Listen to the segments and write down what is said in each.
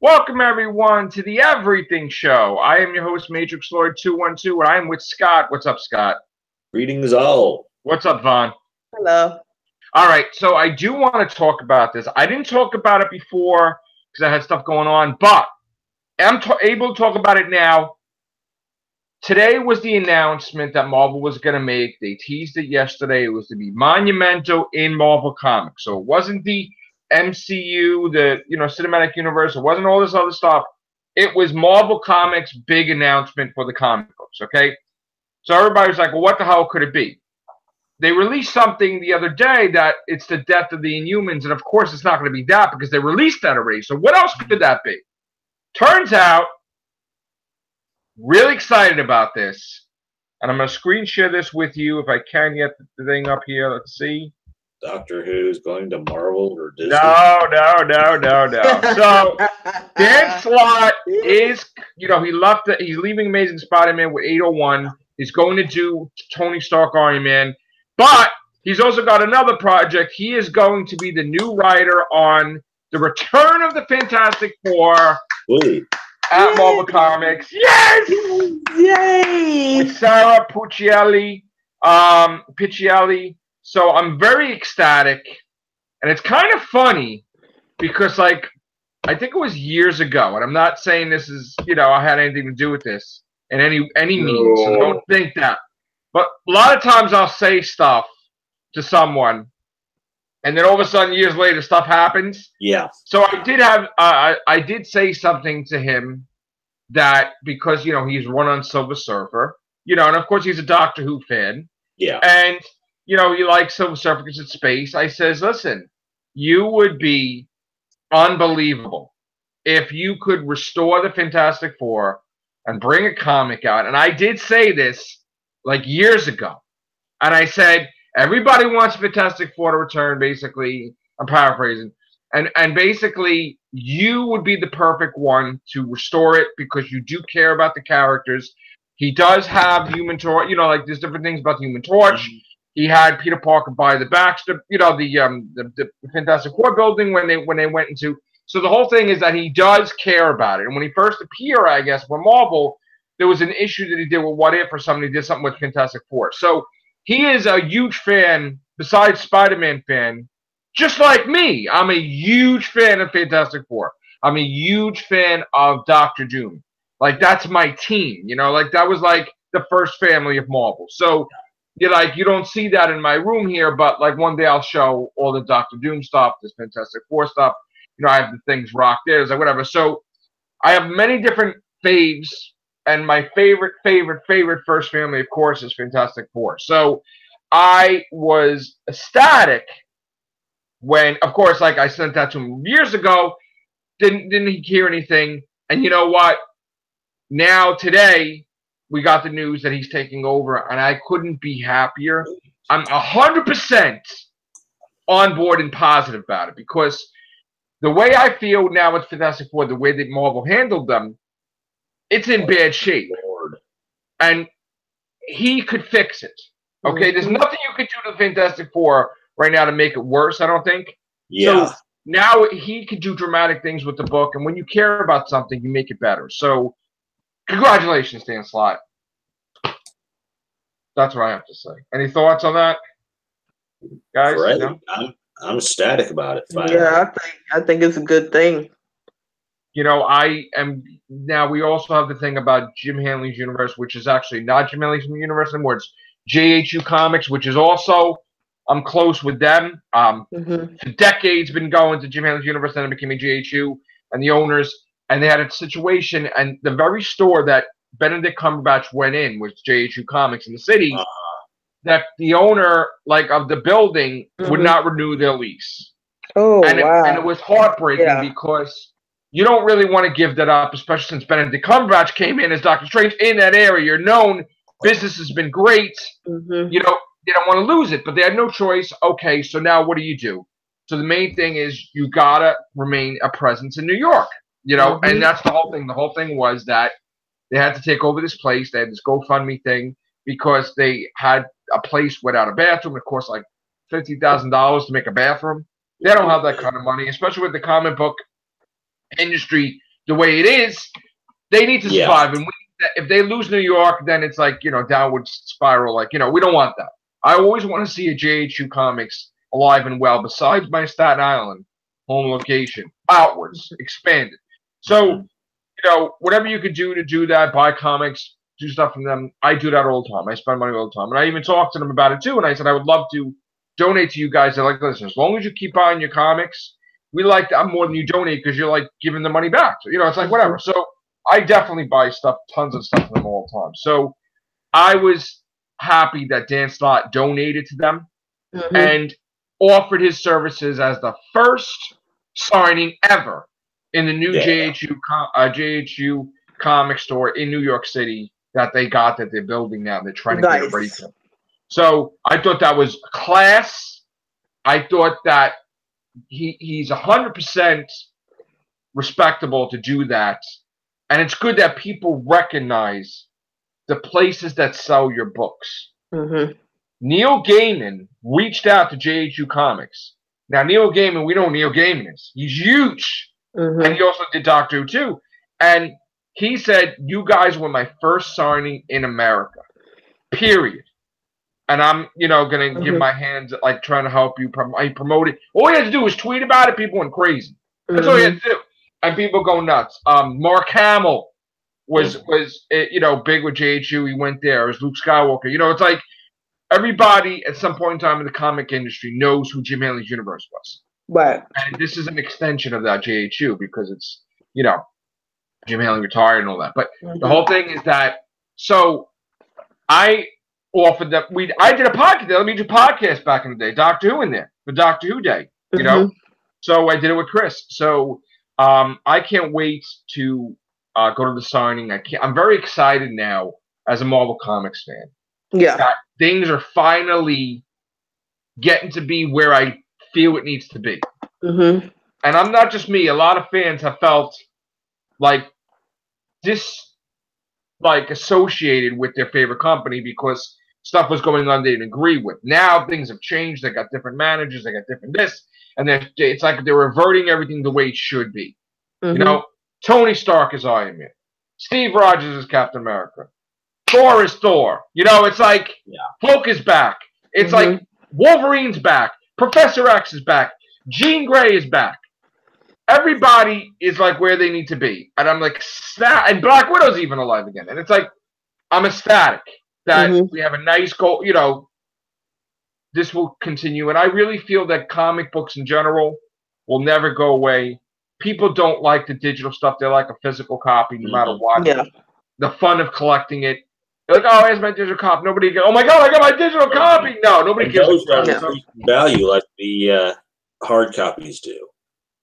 Welcome, everyone, to the Everything Show. I am your host, Matrix Lord 212, and I am with Scott. What's up, Scott? Greetings all. What's up, Vaughn? Hello. All right, so I do want to talk about this. I didn't talk about it before because I had stuff going on, but I'm able to talk about it now. Today was the announcement that Marvel was going to make. They teased it yesterday. It was to be monumental in Marvel Comics. So it wasn't the MCU, the cinematic universe. It wasn't all this other stuff. It was Marvel Comics' big announcement for the comic books, okay? So everybody was like, well, what the hell could it be? They released something the other day that it's the death of the Inhumans, and of course it's not going to be that because they released that already. So what else could that be? Turns out, really excited about this, and I'm going to screen share this with you if I can get the thing up here. Let's see. Doctor Who's going to Marvel or Disney? No. So Dan Slott is, he's leaving Amazing Spider-Man with 801. He's going to do Tony Stark Iron Man, but he's also got another project. He is going to be the new writer on the Return of the Fantastic Four. Ooh. At Marvel Comics. Yes! Yay! With Sarah Puccielli. So I'm very ecstatic. And it's kind of funny because, I think it was years ago, and I'm not saying this is, I had anything to do with this in any means, so don't think that. But a lot of times I'll say stuff to someone, and then all of a sudden, years later, stuff happens. Yeah. So I did say something to him that because, he's run on Silver Surfer, and of course he's a Doctor Who fan. Yeah. And, he likes Silver Surfer because it's space. I says, listen, you would be unbelievable if you could restore the Fantastic Four and bring a comic out. And I did say this years ago. And I said, everybody wants Fantastic Four to return, basically. I'm paraphrasing. And basically, you would be the perfect one to restore it because you do care about the characters. He does have Human Torch. There's different things about the Human Torch. Mm-hmm. He had Peter Parker buy the Baxter, the Fantastic Four building when they went into. So the whole thing is that he does care about it. And when he first appeared, I guess, for Marvel, there was an issue that he did with What If or something. He did something with Fantastic Four. So he is a huge fan, besides Spider-Man fan, just like me. I'm a huge fan of Fantastic Four. I'm a huge fan of Doctor Doom. That's my team, that was the first family of Marvel. So you don't see that in my room here, but one day I'll show all the Doctor Doom stuff, this Fantastic Four stuff. I have the things rocked there, whatever. So I have many different faves, and my favorite first family, of course, is Fantastic Four. So I was ecstatic when, of course, I sent that to him years ago, didn't hear anything, and you know what? Now today we got the news that he's taking over, and I couldn't be happier. I'm 100% on board and positive about it because the way I feel now with Fantastic Four, the way that Marvel handled them, it's in bad shape, and he could fix it. Okay, there's nothing you could do to Fantastic Four right now to make it worse, I don't think. Yeah. So now he could do dramatic things with the book, and when you care about something, you make it better. So congratulations, Dan Slott. That's what I have to say. Any thoughts on that, guys? Right. No? I'm ecstatic about it. Finally. Yeah, I think it's a good thing. I am now. We also have the thing about Jim Hanley's universe, which is actually not Jim Hanley's universe anymore. It's JHU Comics, which is also I'm close with them. For decades been going to Jim Hanley's universe, then it became a JHU, and the owners, and they had a situation, and the very store that Benedict Cumberbatch went in was JHU Comics in the city. That the owner, of the building, would not renew their lease. Oh, wow. And it was heartbreaking because you don't really want to give that up, especially since Benedict Cumberbatch came in as Doctor Strange in that area. You're known. Business has been great. They don't want to lose it, but they had no choice. Okay, so now what do you do? So the main thing is you got to remain a presence in New York, and that's the whole thing. The whole thing was that they had to take over this place. They had this GoFundMe thing because they had a place without a bathroom. It cost $50,000 to make a bathroom. They don't have that kind of money, especially with the comic book industry the way it is, they need to Yeah. survive. And if they lose New York, then it's like, downward spiral. Like, we don't want that. I always want to see a JHU Comics alive and well, besides my Staten Island home location, outwards, expanded. So, whatever you could do to do that, buy comics, do stuff from them, I do that all the time. I spend money all the time. And I even talked to them about it too. And I said, I would love to donate to you guys. They're like, listen, as long as you keep buying your comics, we like that more than you donate because you're like giving the money back. So, it's like whatever. So I definitely buy stuff, tons of stuff from them all the time. So I was happy that Dan Slott donated to them and offered his services as the first signing ever in the new JHU comic store in New York City that they got, that they're building now. They're trying to get it ready for. So I thought that was class. I thought that he's 100% respectable to do that. And it's good that people recognize the places that sell your books. Neil Gaiman reached out to JHU Comics. Now, Neil Gaiman, we know who Neil Gaiman is. He's huge. And he also did Doctor Who, too. And he said, you guys were my first signing in America, period. And I'm, going to give my hands, like, trying to help you promote it. All he had to do was tweet about it. People went crazy. That's all he had to do. And people go nuts. Mark Hamill was big with JHU. He went there. It was Luke Skywalker. It's like everybody at some point in time in the comic industry knows who Jim Hanley's Universe was. Right. And this is an extension of that JHU because it's, Jim Hanley retired and all that. But the whole thing is that, so I offered that I did a podcast. Let me do a podcast back in the day, Doctor Who in there, the Doctor Who Day, So I did it with Chris. So I can't wait to go to the signing. I'm very excited now as a Marvel Comics fan. Yeah. That things are finally getting to be where I feel it needs to be. And I'm not just me. A lot of fans have felt like associated with their favorite company because stuff was going on they didn't agree with. Now things have changed. They got different managers. They got different this. And it's like they're reverting everything the way it should be. Tony Stark is Iron Man. Steve Rogers is Captain America. Thor is Thor. It's like Hulk is back. It's like Wolverine's back. Professor X is back. Jean Grey is back. Everybody is like where they need to be. And I'm like, and Black Widow's even alive again. And it's like, I'm ecstatic that we have a nice goal. This will continue. And I really feel that comic books in general will never go away. People don't like the digital stuff. They like a physical copy no matter what. Yeah. The fun of collecting it. They're like, oh, here's my digital copy. Nobody goes, oh my God, I got my digital copy. No, nobody gives a value like the hard copies do.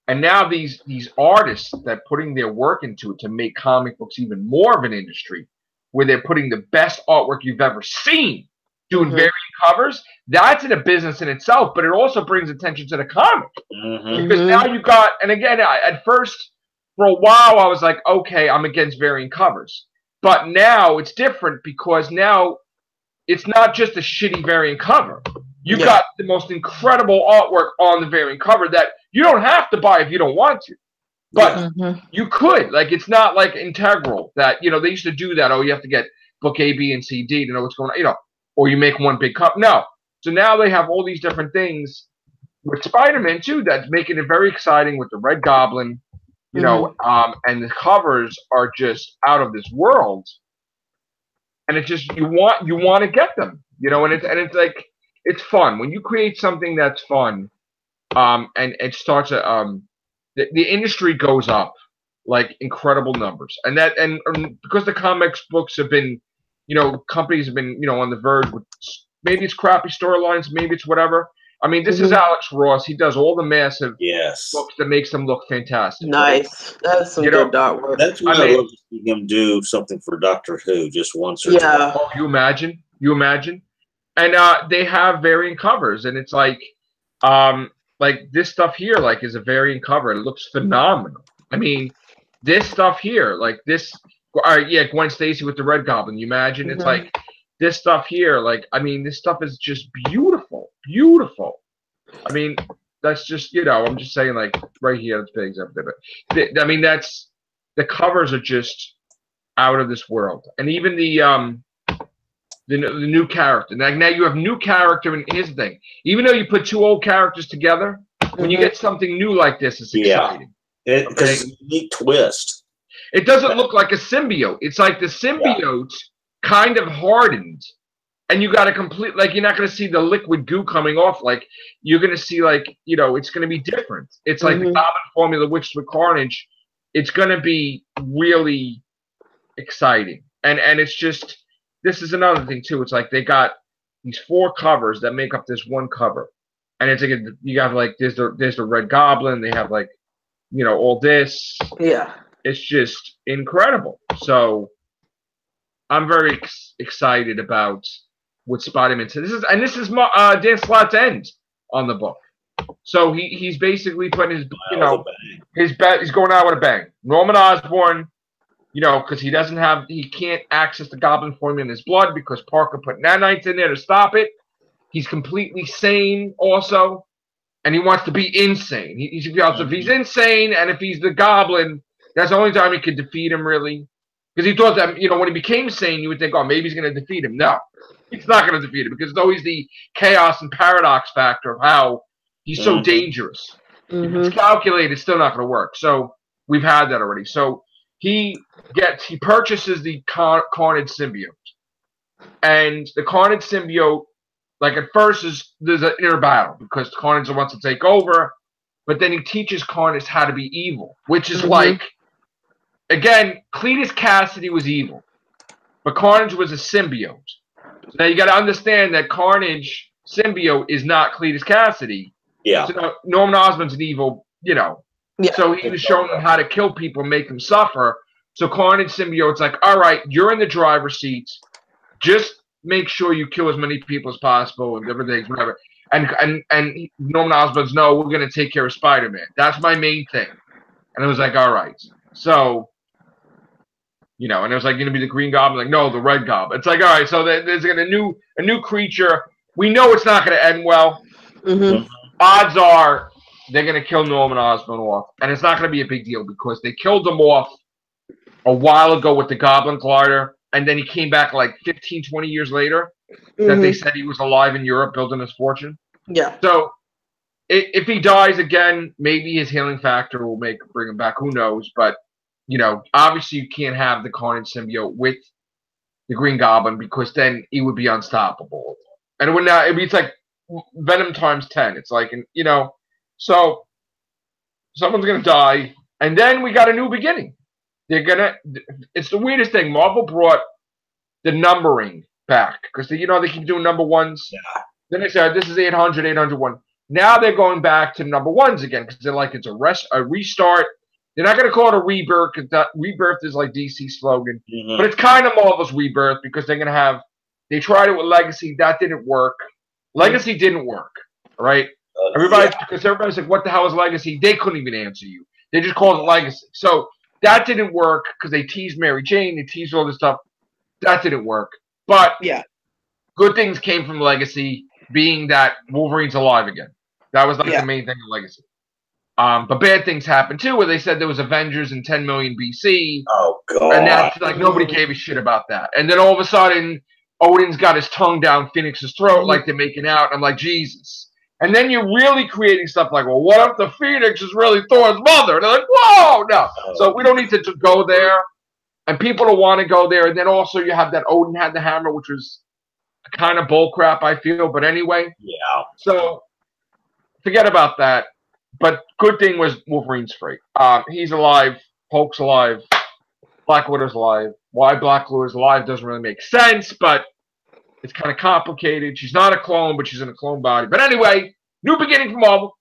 And now these artists that putting their work into it to make comic books even more of an industry, where they're putting the best artwork you've ever seen, doing variant covers, that's in a business in itself, but it also brings attention to the comic. Because now you got, and again, at first, for a while, I was like, okay, I'm against variant covers. But now it's different because now it's not just a shitty variant cover. You got the most incredible artwork on the variant cover that you don't have to buy if you don't want to. But you could. Like, it's not like integral that, they used to do that. Oh, you have to get book A, B, and C, D to know what's going on, or you make one big cup. No. So now they have all these different things with Spider-Man, too, that's making it very exciting with the Red Goblin, and the covers are just out of this world. And it's just, you want to get them, and it's like, it's fun. When you create something that's fun, and it starts the industry goes up like incredible numbers. And because the comics books have been, companies have been, on the verge with, maybe it's crappy storylines, maybe it's whatever. I mean, this is Alex Ross. He does all the massive books that makes them look fantastic. Nice. That's some good artwork. That's why I love to see him do something for Doctor Who just once or twice. Oh, you imagine? And they have variant covers, and it's like this stuff here, like, is a variant cover, and it looks phenomenal. I mean, this stuff here, like this, Gwen Stacy with the Red Goblin. You imagine? It's like this stuff here, like, I mean, this stuff is just beautiful, beautiful. I mean, that's just, I'm just saying, like, right here, it's big example. But I mean, that's the covers are just out of this world, and even the new character. Now you have new character, and here's the thing: even though you put two old characters together, when you get something new like this, it's exciting. Because it's a unique twist. It doesn't look like a symbiote. It's like the symbiote kind of hardened, and you got to complete. Like you're not going to see the liquid goo coming off. Like you're going to see, like it's going to be different. It's like the Goblin formula, which with Carnage, it's going to be really exciting. And it's just, this is another thing too. It's like they got these 4 covers that make up this one cover, and it's like you have like there's the Red Goblin. They have like all this. Yeah. It's just incredible. So I'm very excited about what Spider-Man said. This is Dan Slott's end on the book. So he's basically putting his his bet. He's going out with a bang. Norman Osborn, because he can't access the Goblin formula in his blood because Parker put nanites in there to stop it. He's completely sane also, and he wants to be insane. If he's insane and if he's the Goblin, that's the only time he could defeat him, really. Because he thought that, when he became sane, you would think, oh, maybe he's going to defeat him. No, he's not going to defeat him because it's always the chaos and paradox factor of how he's so dangerous. If it's calculated, it's still not going to work. So we've had that already. So he purchases the Carnage symbiote. And the Carnage symbiote, like at first, there's an inner battle because Carnage wants to take over. But then he teaches Carnage how to be evil, which is like, again, Cletus Cassidy was evil, but Carnage was a symbiote. Now you got to understand that Carnage symbiote is not Cletus Cassidy. Yeah. So Norman Osborn's an evil, Yeah. So he was showing them how to kill people, make them suffer. So Carnage symbiote's like, all right, you're in the driver's seat. Just make sure you kill as many people as possible and different things, whatever. And Norman Osborn's, no, we're going to take care of Spider-Man. That's my main thing. And it was like, all right. So, and it was like, going to be the Green Goblin. Like, no, the Red Goblin. It's like, all right, so there's a new creature. We know it's not going to end well. Odds are they're going to kill Norman Osborn off. And it's not going to be a big deal because they killed him off a while ago with the Goblin Glider. And then he came back like 15, 20 years later. That they said he was alive in Europe building his fortune. Yeah. So if he dies again, maybe his healing factor will bring him back. Who knows? But, obviously you can't have the Carnage symbiote with the Green Goblin because then he would be unstoppable. And it's like Venom times 10. It's like, so someone's going to die. And then we got a new beginning. It's the weirdest thing. Marvel brought the numbering back because they keep doing number ones. Yeah. Then they said this is 800, 801. Now they're going back to number ones again because they're like it's a restart. They're not going to call it a rebirth because rebirth is like DC's slogan, but it's kind of Marvel's rebirth because they're going to have. They tried it with Legacy, that didn't work. Legacy didn't work, right? Because everybody's like, "What the hell is Legacy?" They couldn't even answer you. They just called it Legacy. So that didn't work because they teased Mary Jane, they teased all this stuff. That didn't work. But good things came from Legacy, being that Wolverine's alive again. That was like the main thing in Legacy. But bad things happened too, where they said there was Avengers in 10 million BC. Oh god! And that's like nobody gave a shit about that. And then all of a sudden, Odin's got his tongue down Phoenix's throat, like they're making out. I'm like, Jesus. And then you're really creating stuff like, well, what if the Phoenix is really Thor's mother? And they're like, whoa, no. So we don't need to go there. And people don't want to go there. And then also you have that Odin had the hammer, which was kind of bullcrap, I feel. But anyway. Yeah. So forget about that. But good thing was Wolverine's free. He's alive. Hulk's alive. Black Widow's alive. Why Black Widow's alive doesn't really make sense, but it's kind of complicated. She's not a clone, but she's in a clone body. But anyway, new beginning for Marvel.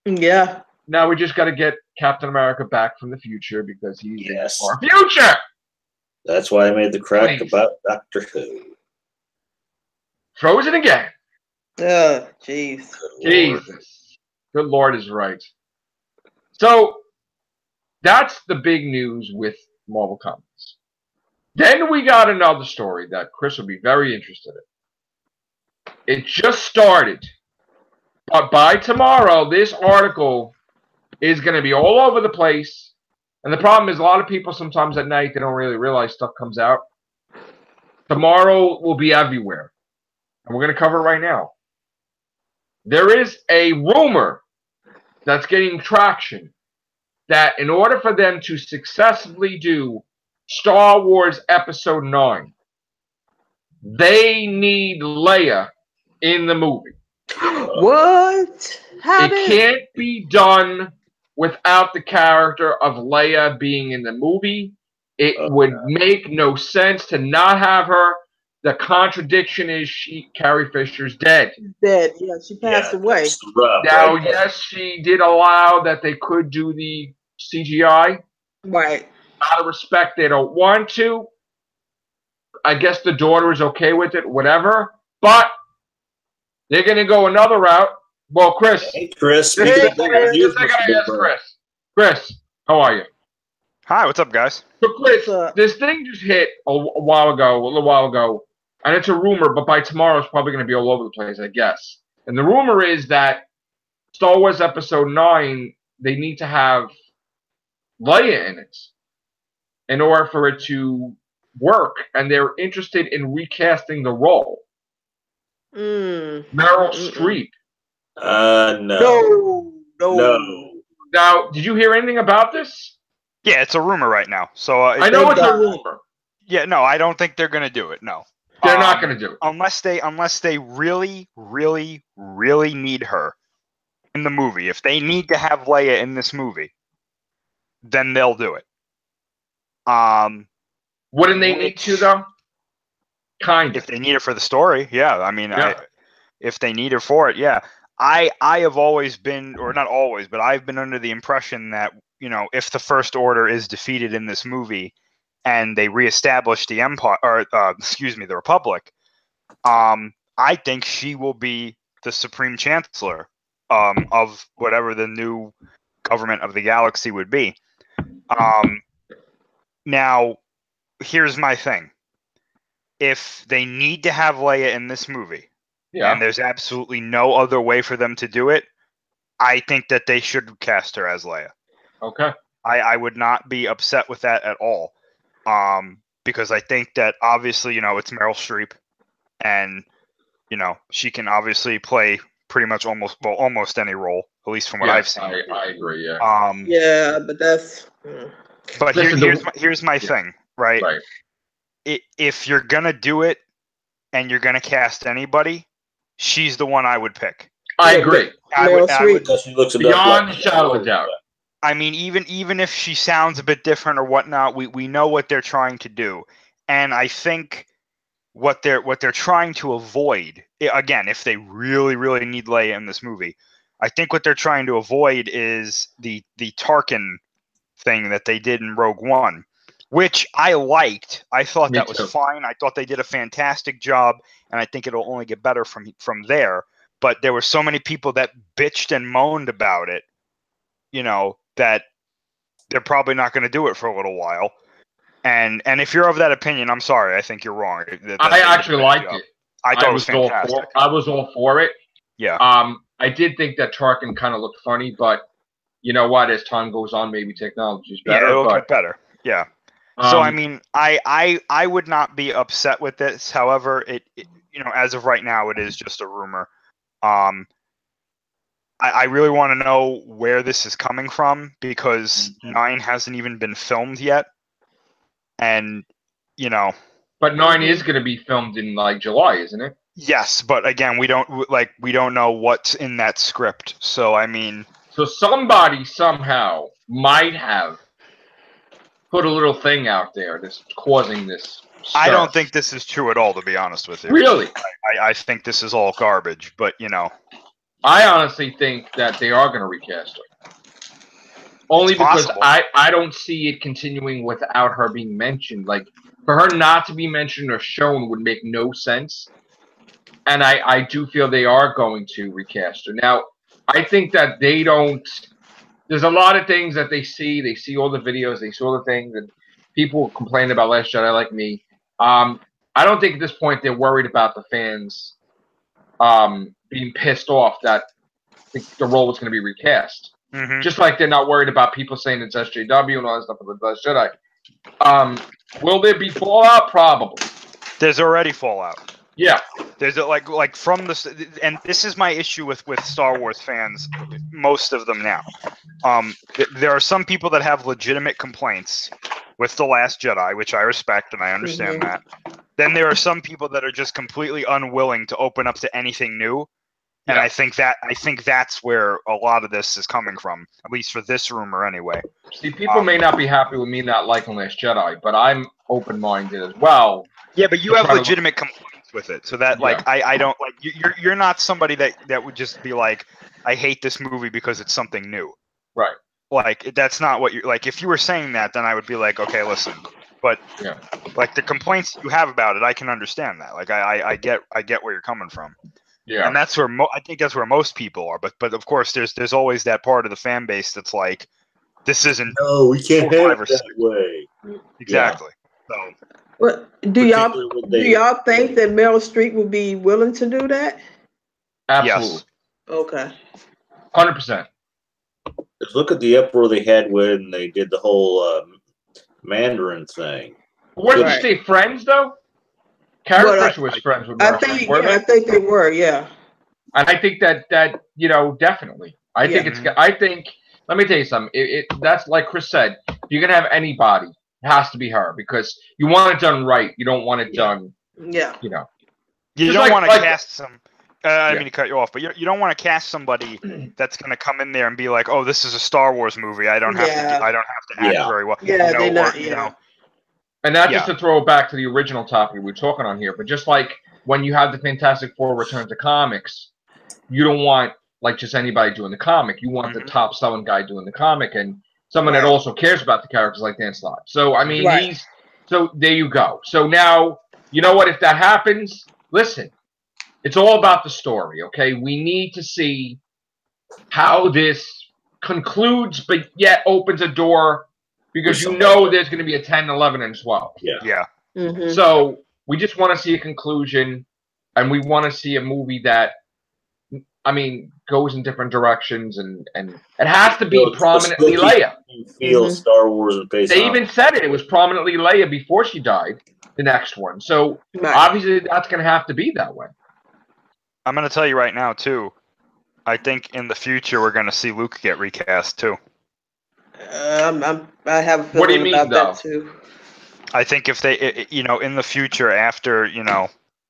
Yeah. Now we just got to get Captain America back from the future because he's in our future. That's why I made the crack about Doctor Who. Frozen again. Jeez. Jesus. Good Lord is right. So that's the big news with Marvel Comics. Then we got another story that Chris will be very interested in. It just started. But by tomorrow, this article is going to be all over the place. And the problem is a lot of people sometimes at night, they don't really realize stuff comes out. Tomorrow will be everywhere. And we're going to cover it right now. There is a rumor that's getting traction that in order for them to successfully do Star Wars Episode 9, they need Leia in the movie. What? It can't be done without the character of Leia being in the movie. It would make no sense to not have her. The contradiction is Carrie Fisher's dead. Dead. Yeah, she passed away. Now, yes, she did allow that they could do the CGI. Right. Out of respect, they don't want to. I guess the daughter is okay with it, whatever. But they're going to go another route. Well, Chris. Hey, Chris. I gotta ask Chris. Chris, how are you? Hi, what's up, guys? So, Chris, this thing just hit a little while ago, and it's a rumor, but by tomorrow it's probably going to be all over the place, I guess. And the rumor is that Star Wars Episode 9, they need to have Leia in it in order for it to work, and they're interested in recasting the role. Meryl Streep. No. Now, did you hear anything about this? Yeah, it's a rumor right now. So I know it's a rumor. Yeah, no, I don't think they're gonna do it. No, they're not gonna do it unless they really, really, really need her in the movie. If they need to have Leia in this movie, then they'll do it. Wouldn't they need to though? Kind of. If they need her for the story, yeah. I mean, if they need her for it, yeah. I have always been, or not always, but I've been under the impression that, you know, if the First Order is defeated in this movie and they reestablish the Empire, or the Republic, I think she will be the Supreme Chancellor of whatever the new government of the galaxy would be. Now, here's my thing. If they need to have Leia in this movie, and there's absolutely no other way for them to do it, I think that they should cast her as Leia. Okay. I would not be upset with that at all. Because I think that obviously, you know, it's Meryl Streep, and, you know, she can obviously play pretty much almost any role, at least from what I've seen. I agree, yeah. Yeah, but that's... But here's my thing, right? If you're going to do it and you're going to cast anybody, she's the one I would pick. I agree. I would she looks beyond shadow of a doubt. I mean, even if she sounds a bit different or whatnot, we know what they're trying to do, and I think what they're trying to avoid, again, if they really, really need Leia in this movie, I think what they're trying to avoid is the Tarkin thing that they did in Rogue One, which I liked. I thought that was fine. I thought they did a fantastic job, and I think it'll only get better from there. But there were so many people that bitched and moaned about it, you know, that they're probably not going to do it for a little while. And if you're of that opinion, I'm sorry. I think you're wrong. I actually liked it. I thought it was fantastic. I was all for it. Yeah. I did think that Tarkin kind of looked funny, but you know what? As time goes on, maybe technology is better. Yeah, it'll get better. Yeah. So I mean, I would not be upset with this. However, it you know, as of right now, it is just a rumor. I really want to know where this is coming from, because 9 hasn't even been filmed yet, and you know. But 9 is going to be filmed in like July, isn't it? Yes, but again, we don't know what's in that script. So I mean, so somebody somehow might have put a little thing out there that's causing this stuff. I don't think this is true at all, to be honest with you. Really? I think this is all garbage, but you know. I honestly think that they are going to recast her. Only because I don't see it continuing without her being mentioned. Like, for her not to be mentioned or shown would make no sense. And I do feel they are going to recast her. Now, I think that they don't... There's a lot of things that they see. They see all the videos. They see all the things. And people complain about Last Jedi like me. I don't think at this point they're worried about the fans being pissed off that the role was going to be recast. Just like they're not worried about people saying it's SJW and all that stuff with the Last Jedi. Will there be fallout? Probably. There's already fallout. Yeah. There's like from the, and this is my issue with Star Wars fans, most of them now. There are some people that have legitimate complaints with The Last Jedi, which I respect and I understand that. Then there are some people that are just completely unwilling to open up to anything new. And I think that's where a lot of this is coming from, at least for this rumor anyway. See, people may not be happy with me not liking Last Jedi, but I'm open-minded as well. Yeah, but you have legitimate complaints with it, so that I don't like you're not somebody that would just be like, I hate this movie because it's something new. Right. Like that's not what you're like. If you were saying that, then I would be like, okay, listen. But like the complaints you have about it, I can understand that. Like I get where you're coming from. Yeah. And that's where I think that's where most people are. But of course, there's always that part of the fan base that's like, this isn't. No, we can't have it that way. Exactly. Yeah. So. Well, do y'all think that Meryl Streep would be willing to do that? Absolutely. Yes. Okay. 100%. Just look at the uproar they had when they did the whole Mandarin thing. What did you say? Friends, though? Carrie Fisher was friends with Meryl Streep. I think they were. Yeah. And I think that definitely. I think it's. I think. Let me tell you something. That's like Chris said. If you're gonna have anybody, it has to be her because you want it done right. You don't want it done. Yeah. You don't want to cast some. I mean to cut you off, but you don't want to cast somebody that's going to come in there and be like, "Oh, this is a Star Wars movie. I don't have to act very well." Yeah, they're not. And not just to throw it back to the original topic we're talking on here, but just like when you have the Fantastic Four return to comics, you don't want like just anybody doing the comic. You want the top selling guy doing the comic and someone that also cares about the characters like Dan Slott. So I mean, so there you go. So now you know what? If that happens, listen, it's all about the story. Okay, we need to see how this concludes, but yet opens a door. Because there's going to be a 10, 11, and 12. Yeah. So we just want to see a conclusion, and we want to see a movie that, I mean, goes in different directions, and it has to be prominently Leia. Feel Star Wars and face. They even said it was prominently Leia before she died. The next one, so obviously that's going to have to be that way. I'm going to tell you right now too. I think in the future we're going to see Luke get recast too. I have a feeling about that too. I think if they, in the future, after,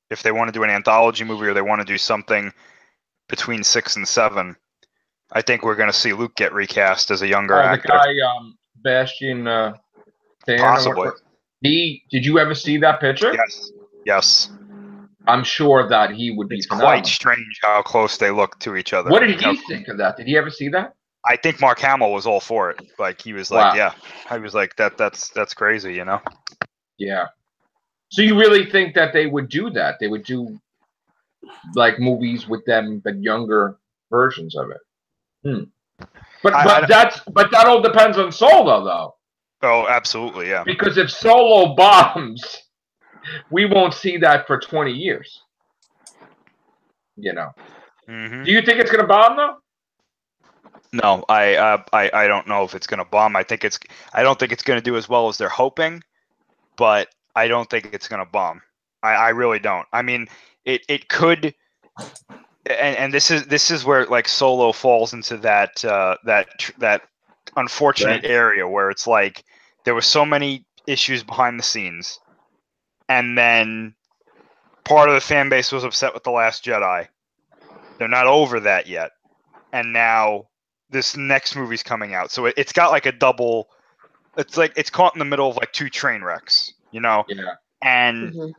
if they want to do an anthology movie or they want to do something between 6 and 7, I think we're going to see Luke get recast as a younger actor. The guy, Bastian possibly. Did you ever see that picture? Yes. I'm sure that he would be quite strange how close they look to each other. What did he think of that? Did he ever see that? I think Mark Hamill was all for it. Like he was like, I was like that's crazy, Yeah. So you really think that they would do that? They would do like movies with them, but younger versions of it. But that all depends on Solo, though. Oh, absolutely, yeah. Because if Solo bombs, we won't see that for 20 years. Do you think it's going to bomb though? No, I don't know if it's going to bomb. I don't think it's going to do as well as they're hoping, but I don't think it's going to bomb. I really don't. I mean, it could, and this is where like Solo falls into that unfortunate area where it's like there were so many issues behind the scenes, and then part of the fan base was upset with The Last Jedi. They're not over that yet, and now this next movie's coming out, so it's got like a double. It's like it's caught in the middle of like two train wrecks, Yeah. And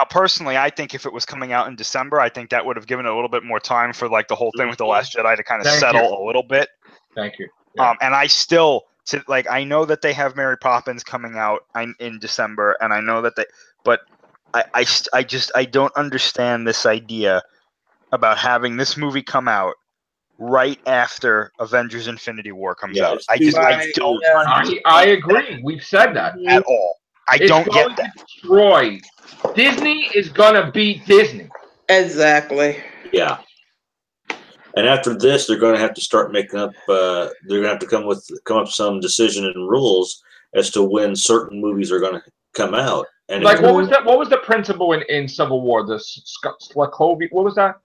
personally, I think if it was coming out in December, I think that would have given it a little bit more time for like the whole thing with The Last Jedi to kind of settle a little bit. Thank you. Yeah. And I know that they have Mary Poppins coming out in December, and I know that but I don't understand this idea about having this movie come out right after Avengers Infinity War comes out. I don't understand. I agree. We've said that. At all. I don't get that. Destroy. Disney is going to beat Disney. Exactly. Yeah. And after this, they're going to have to start making up. They're going to have to come up with some decision and rules as to when certain movies are going to come out. And like, what was that? What was the principle in Civil War? The Sokovia. What was that?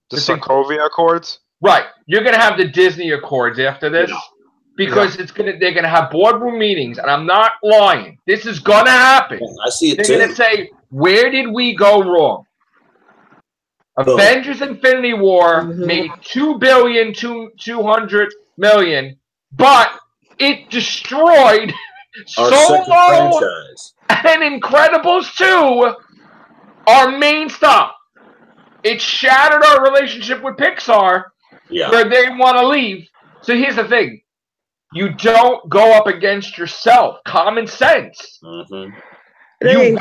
The Sokovia Accords. Right. You're going to have the Disney Accords after this. Yeah. Because they're gonna have boardroom meetings, and I'm not lying. This is gonna happen. Yeah, I see it they're too. Gonna say, where did we go wrong? Avengers: Infinity War made $2.2 billion, but it destroyed Solo and Incredibles 2, our main stop. It shattered our relationship with Pixar, where they want to leave. So here's the thing. You don't go up against yourself. Common sense. They're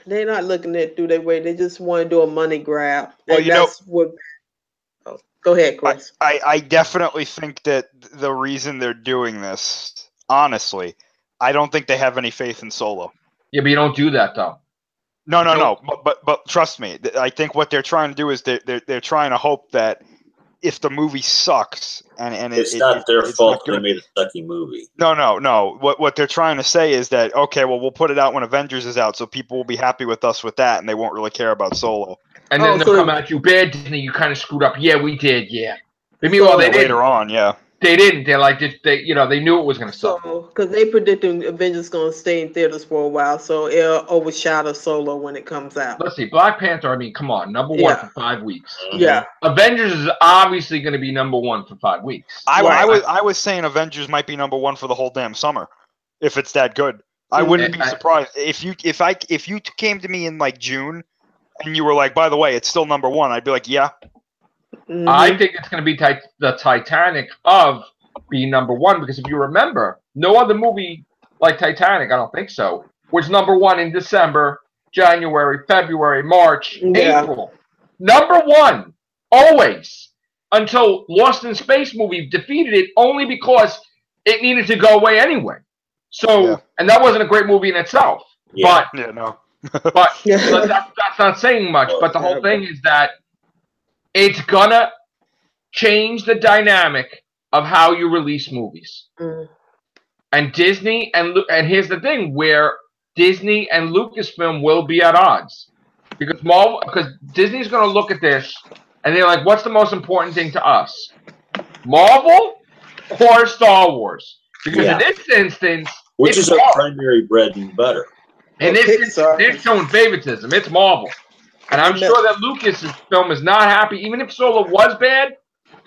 not looking at it through that way. They just want to do a money grab. Well, go ahead, Chris. I definitely think that the reason they're doing this, honestly, I don't think they have any faith in Solo. Yeah, but you don't do that though. No. But trust me, I think what they're trying to do is they're trying to hope that if the movie sucks and it's not their fault they made a sucky movie. No. What they're trying to say is that, okay, well, we'll put it out when Avengers is out, so people will be happy with us with that, and they won't really care about Solo. And then they'll come at you, bad Disney, you kind of screwed up. Yeah, we did. Yeah. Meanwhile, they later on, yeah. They didn't. They're like, they knew it was going to suck. Because they predicting Avengers going to stay in theaters for a while, so it'll overshadow Solo when it comes out. Let's see, Black Panther. I mean, come on, number one for 5 weeks. Yeah. Avengers is obviously going to be number one for 5 weeks. I was saying Avengers might be number one for the whole damn summer, if it's that good. I wouldn't be surprised if you came to me in like June, and you were like, by the way, it's still number one. I'd be like, yeah. I think it's going to be the Titanic of being number one, because if you remember, no other movie like Titanic, I don't think so, was number one in December, January, February, March, April. Number one, always, until Lost in Space movie defeated it only because it needed to go away anyway. So, and that wasn't a great movie in itself. Yeah. But that's not saying much. But the whole thing is that it's gonna change the dynamic of how you release movies. And Disney and here's the thing, where Disney and Lucasfilm will be at odds, because Disney's going to look at this and they're like, what's the most important thing to us, Marvel or Star Wars? Because in this instance, which is our primary bread and butter. In this instance, they're showing favoritism. It's Marvel. And I'm sure that Lucasfilm is not happy. Even if Solo was bad,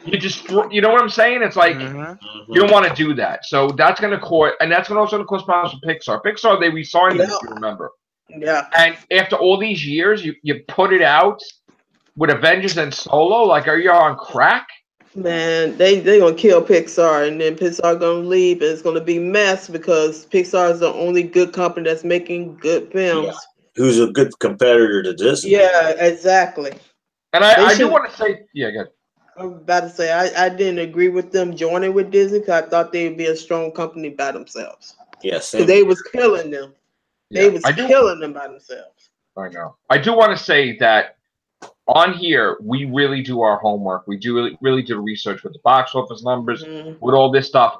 you know what I'm saying? It's like, you don't want to do that. So that's going to cause, and that's also going to cause problems with Pixar. Pixar, they re-signed it, if you remember. Yeah. And after all these years, you put it out with Avengers and Solo? Like, are you on crack? Man, they're going to kill Pixar, and then Pixar going to leave, and it's going to be mess, because Pixar is the only good company that's making good films. Yeah. Who's a good competitor to Disney. Yeah, exactly. And I do want to say, good. I was about to say, I didn't agree with them joining with Disney, because I thought they'd be a strong company by themselves. Yes. Because they was killing them. They was killing them by themselves. I know. I do want to say that on here, we really do our homework. We do really do research with the box office numbers, with all this stuff.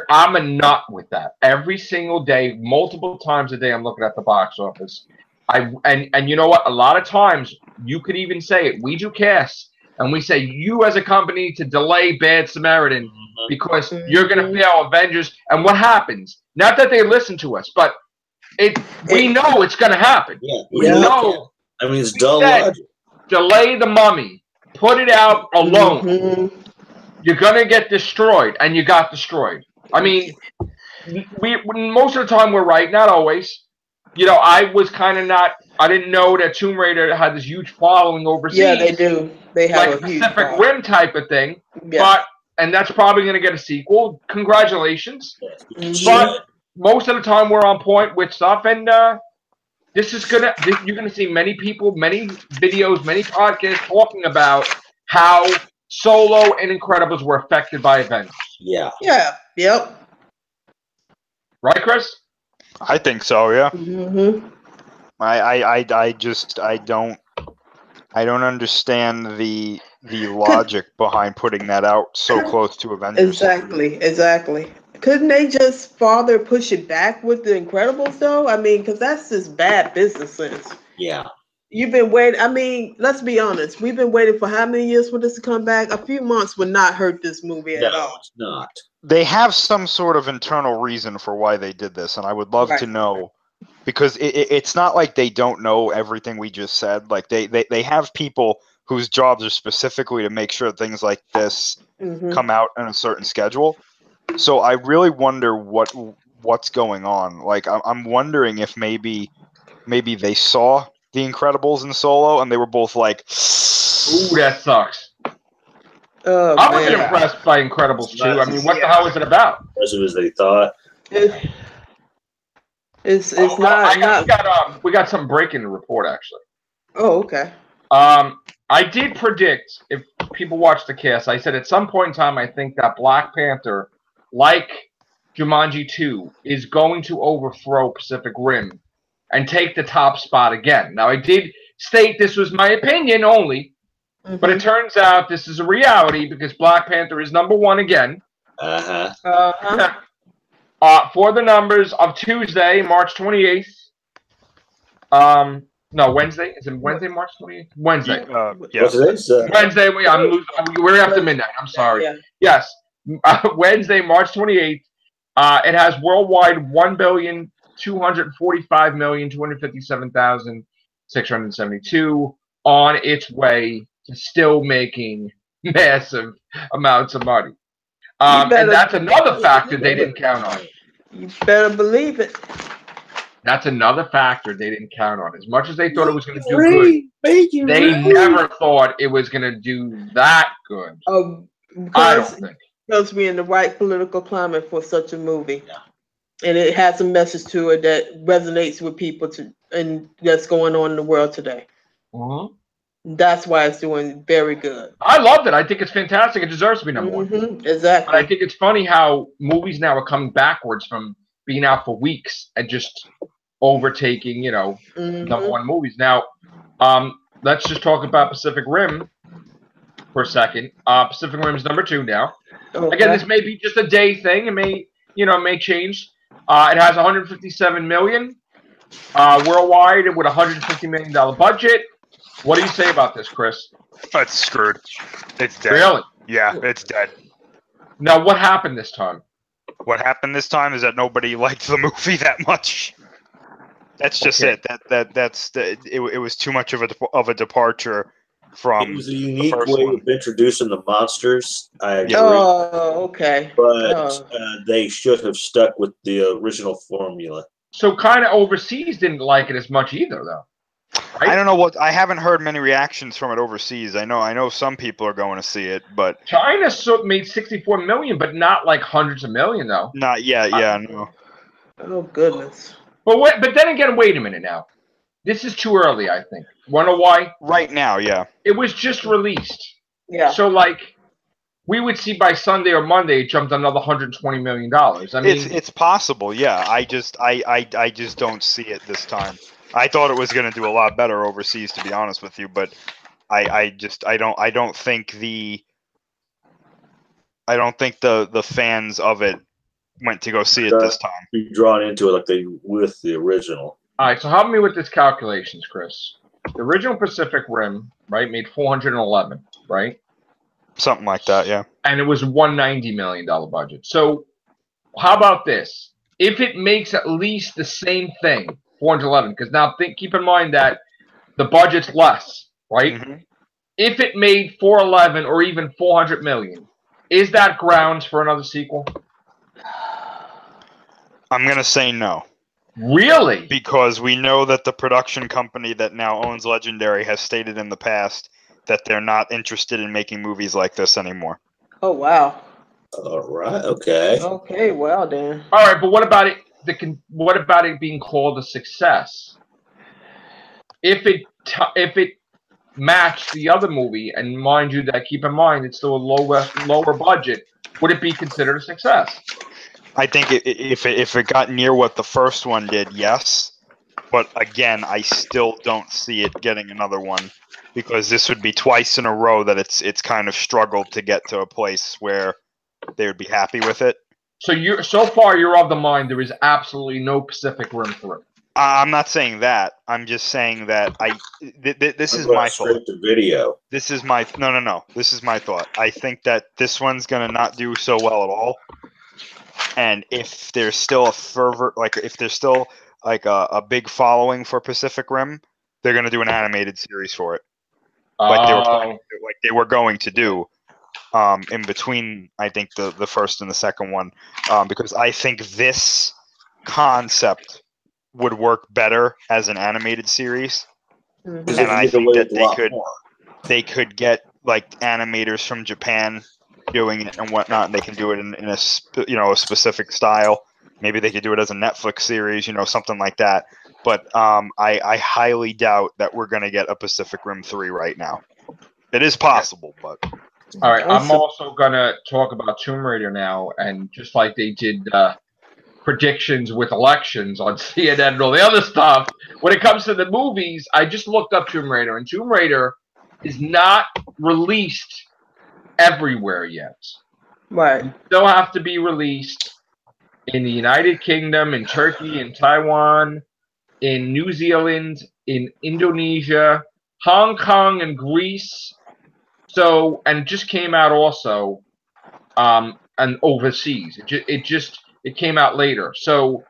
I'm a nut with that. Every single day, multiple times a day, I'm looking at the box office. And you know what? A lot of times, you could even say it. We do casts, and we say, you as a company to delay Bad Samaritan because you're going to fail Avengers. And what happens? Not that they listen to us, but we know it's going to happen. Yeah, we know. I mean, it's dull logic. Delay the Mummy. Put it out alone. You're going to get destroyed, and you got destroyed. I mean, most of the time we're right, not always. You know, I was kind of not. I didn't know that Tomb Raider had this huge following overseas. Yeah, they do. They have like a huge Pacific Rim type of thing. Yeah. And that's probably going to get a sequel. Congratulations. But most of the time we're on point with stuff, and you're gonna see many people, many videos, many podcasts talking about how Solo and Incredibles were affected by Avengers. Yeah. Yeah. Yep. Right, Chris? I think so. Yeah. Mm-hmm. I don't. I don't understand the logic behind putting that out so close to Avengers. Exactly. Couldn't they just farther push it back with The Incredibles, though? I mean, because that's just bad business sense. Yeah. You've been waiting. I mean, let's be honest. We've been waiting for how many years for this to come back? A few months would not hurt this movie at all. It's not. They have some sort of internal reason for why they did this, and I would love to know, because it's not like they don't know everything we just said. Like they have people whose jobs are specifically to make sure things like this come out in a certain schedule. So I really wonder what's going on. Like I'm wondering if maybe they saw The Incredibles and Solo, and they were both like, "Ooh, that sucks." Oh, I wasn't impressed by Incredibles 2. I mean, what the hell is it about? As they thought. It's not. We got some breaking to report, actually. Oh, okay. I did predict, if people watch the cast, I said at some point in time, I think that Black Panther, like Jumanji 2, is going to overthrow Pacific Rim and take the top spot again. Now, I did state this was my opinion only, but it turns out this is a reality because Black Panther is #1 again. For the numbers of Tuesday, March 28th. No, Wednesday. Is it Wednesday, March 28th? Wednesday. Wednesday. We're after midnight. I'm sorry. Yeah. Yes. Wednesday, March 28th. It has worldwide 1,245,257,672 on its way to still making massive amounts of money. And that's another factor they didn't count on. You better believe it. That's another factor they didn't count on. As much as they thought it was going to do good, they never thought it was going to do that good. I don't think. Because we're in the right political climate for such a movie. Yeah. And it has a message to it that resonates with people and that's going on in the world today. That's why it's doing very good. I loved it. I think it's fantastic. It deserves to be #1. Exactly. But I think it's funny how movies now are coming backwards from being out for weeks and just overtaking, #1 movies. Now, let's just talk about Pacific Rim for a second. Pacific Rim is #2 now. Okay. Again, this may be just a day thing. It may change. It has 157 million worldwide with a $150 million budget. What do you say about this, Chris? It's screwed. It's dead. Really? Yeah, it's dead. Now, what happened this time? What happened this time is that nobody liked the movie that much. That's just it. It was too much of a departure from. It was a unique way of introducing the monsters. I agree. Oh, okay. But they should have stuck with the original formula. So, kind of overseas didn't like it as much either, though. Right? I don't know I haven't heard many reactions from it overseas. I know some people are going to see it, but China made 64 million, but not like hundreds of million, though. Not yet. No. Oh goodness. But then again, wait a minute now. This is too early, I think. Wanna know why? Right now, yeah. It was just released. Yeah. So we would see by Sunday or Monday it jumped another $120 million. I mean, it's possible, yeah. I just don't see it this time. I thought it was going to do a lot better overseas, to be honest with you, but I don't think the fans of it went to go see it this time. Be drawn into it like they with the original. All right, so help me with this calculations, Chris. The original Pacific Rim, right, made 411, right? Something like that, yeah. And it was a $190 million budget. So how about this? If it makes at least the same thing, 411, because now keep in mind that the budget's less, right? If it made 411 or even 400 million, is that grounds for another sequel? I'm going to say no. Really? Because we know that the production company that now owns Legendary has stated in the past that they're not interested in making movies like this anymore. Oh, wow. All right. Okay. Okay. Well, then. All right, but what about it? What about it being called a success? If it matched the other movie, and mind you, that keep in mind it's still a lower budget, would it be considered a success? I think if it got near what the first one did, yes. But again, I still don't see it getting another one because this would be twice in a row that it's kind of struggled to get to a place where they would be happy with it. So far you're of the mind there is absolutely no Pacific Rim 3. I'm not saying that. I'm just saying that this is my thought. To video. This is my no. This is my thought. I think that this one's gonna not do so well at all. And if there's still a fervor, like if there's still like a big following for Pacific Rim, they're gonna do an animated series for it, like they were going to do. In between, I think the first and the second one, because I think this concept would work better as an animated series, and I think that they could get like animators from Japan doing it and whatnot, and they can do it in a a specific style. Maybe they could do it as a Netflix series, something like that. But I highly doubt that we're going to get a Pacific Rim 3 right now. It is possible, but. All right, I'm also going to talk about Tomb Raider now, and just like they did predictions with elections on CNN and all the other stuff, when it comes to the movies, I just looked up Tomb Raider, and Tomb Raider is not released everywhere yet. Right. You still have to be released in the United Kingdom, in Turkey, in Taiwan, in New Zealand, in Indonesia, Hong Kong, and Greece. So, and it just came out also, and overseas. It came out later. So,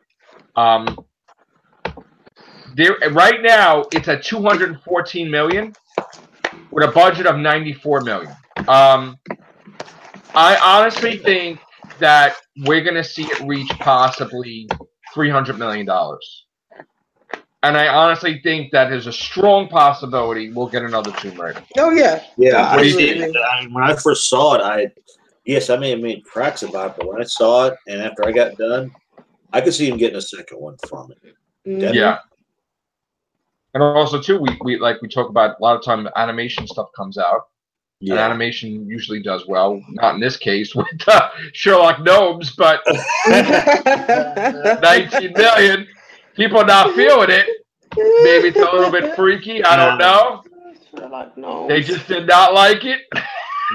there right now it's at 214 million with a budget of 94 million. I honestly think that we're gonna see it reach possibly $300 million. And I honestly think that there's a strong possibility we'll get another Tomb Raider. Oh, yeah. Yeah, when I first saw it, I may have made cracks about it, but when I saw it and after I got done, I could see him getting a second one from it. Mm-hmm. Yeah. And also, too, we talk about a lot of time animation stuff comes out. Yeah. And animation usually does well. Not in this case with Sherlock Gnomes, but 19 million. People are not feeling it. Maybe it's a little bit freaky. I don't know. They just did not like it.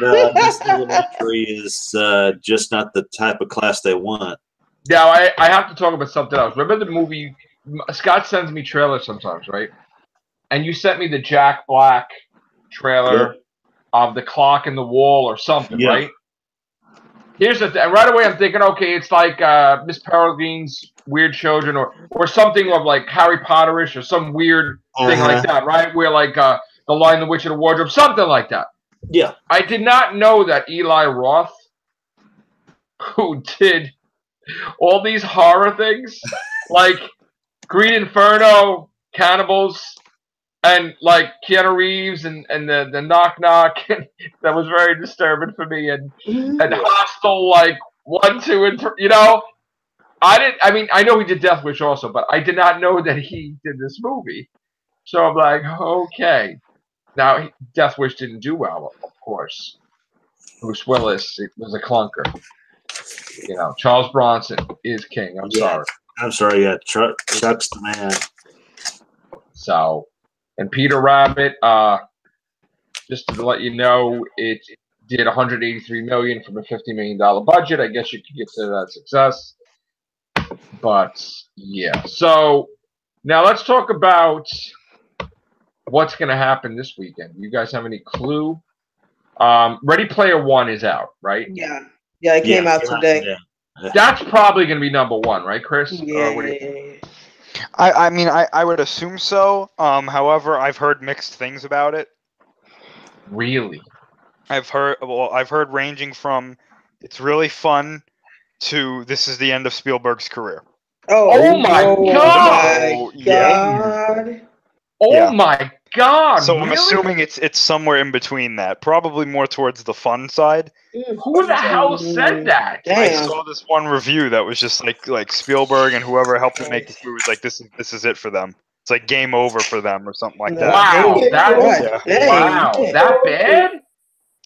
No, this elementary is just not the type of class they want. Now, I have to talk about something else. Remember the movie? Scott sends me trailers sometimes, right? And you sent me the Jack Black trailer of The Clock in the Wall or something, right? Here's the thing. Right away, I'm thinking, okay, it's like Miss Peregrine's Weird Children or something of like Harry Potterish or some weird thing like that, right? Where like The Lion, the Witch, and the Wardrobe, something like that. Yeah. I did not know that Eli Roth, who did all these horror things, like Green Inferno, Cannibals, and like Keanu Reeves and the Knock Knock, that was very disturbing for me, and Hostel, like 1, 2, and 3. I know he did Death Wish also, but I did not know that he did this movie. So I'm like, okay. Now Death Wish didn't do well, of course. Bruce Willis, it was a clunker. Charles Bronson is king. I'm sorry. I'm sorry. Yeah, Chuck's the man. So. And Peter Rabbit, just to let you know, it did $183 million from a $50 million budget. I guess you could consider that success. But yeah, so now let's talk about what's going to happen this weekend. You guys have any clue? Ready Player One is out, right? Yeah, it came out today. That's probably going to be number one, right, Chris? Yeah. I would assume so. However, I've heard mixed things about it. Really? I've heard ranging from it's really fun to this is the end of Spielberg's career. Oh my God! God! Oh my God! So really? I'm assuming it's somewhere in between that. Probably more towards the fun side. Who the hell said that? Damn. I saw this one review that was just like Spielberg and whoever helped him make this movie was like this is it for them. It's like game over for them or something like that. Wow, that bad?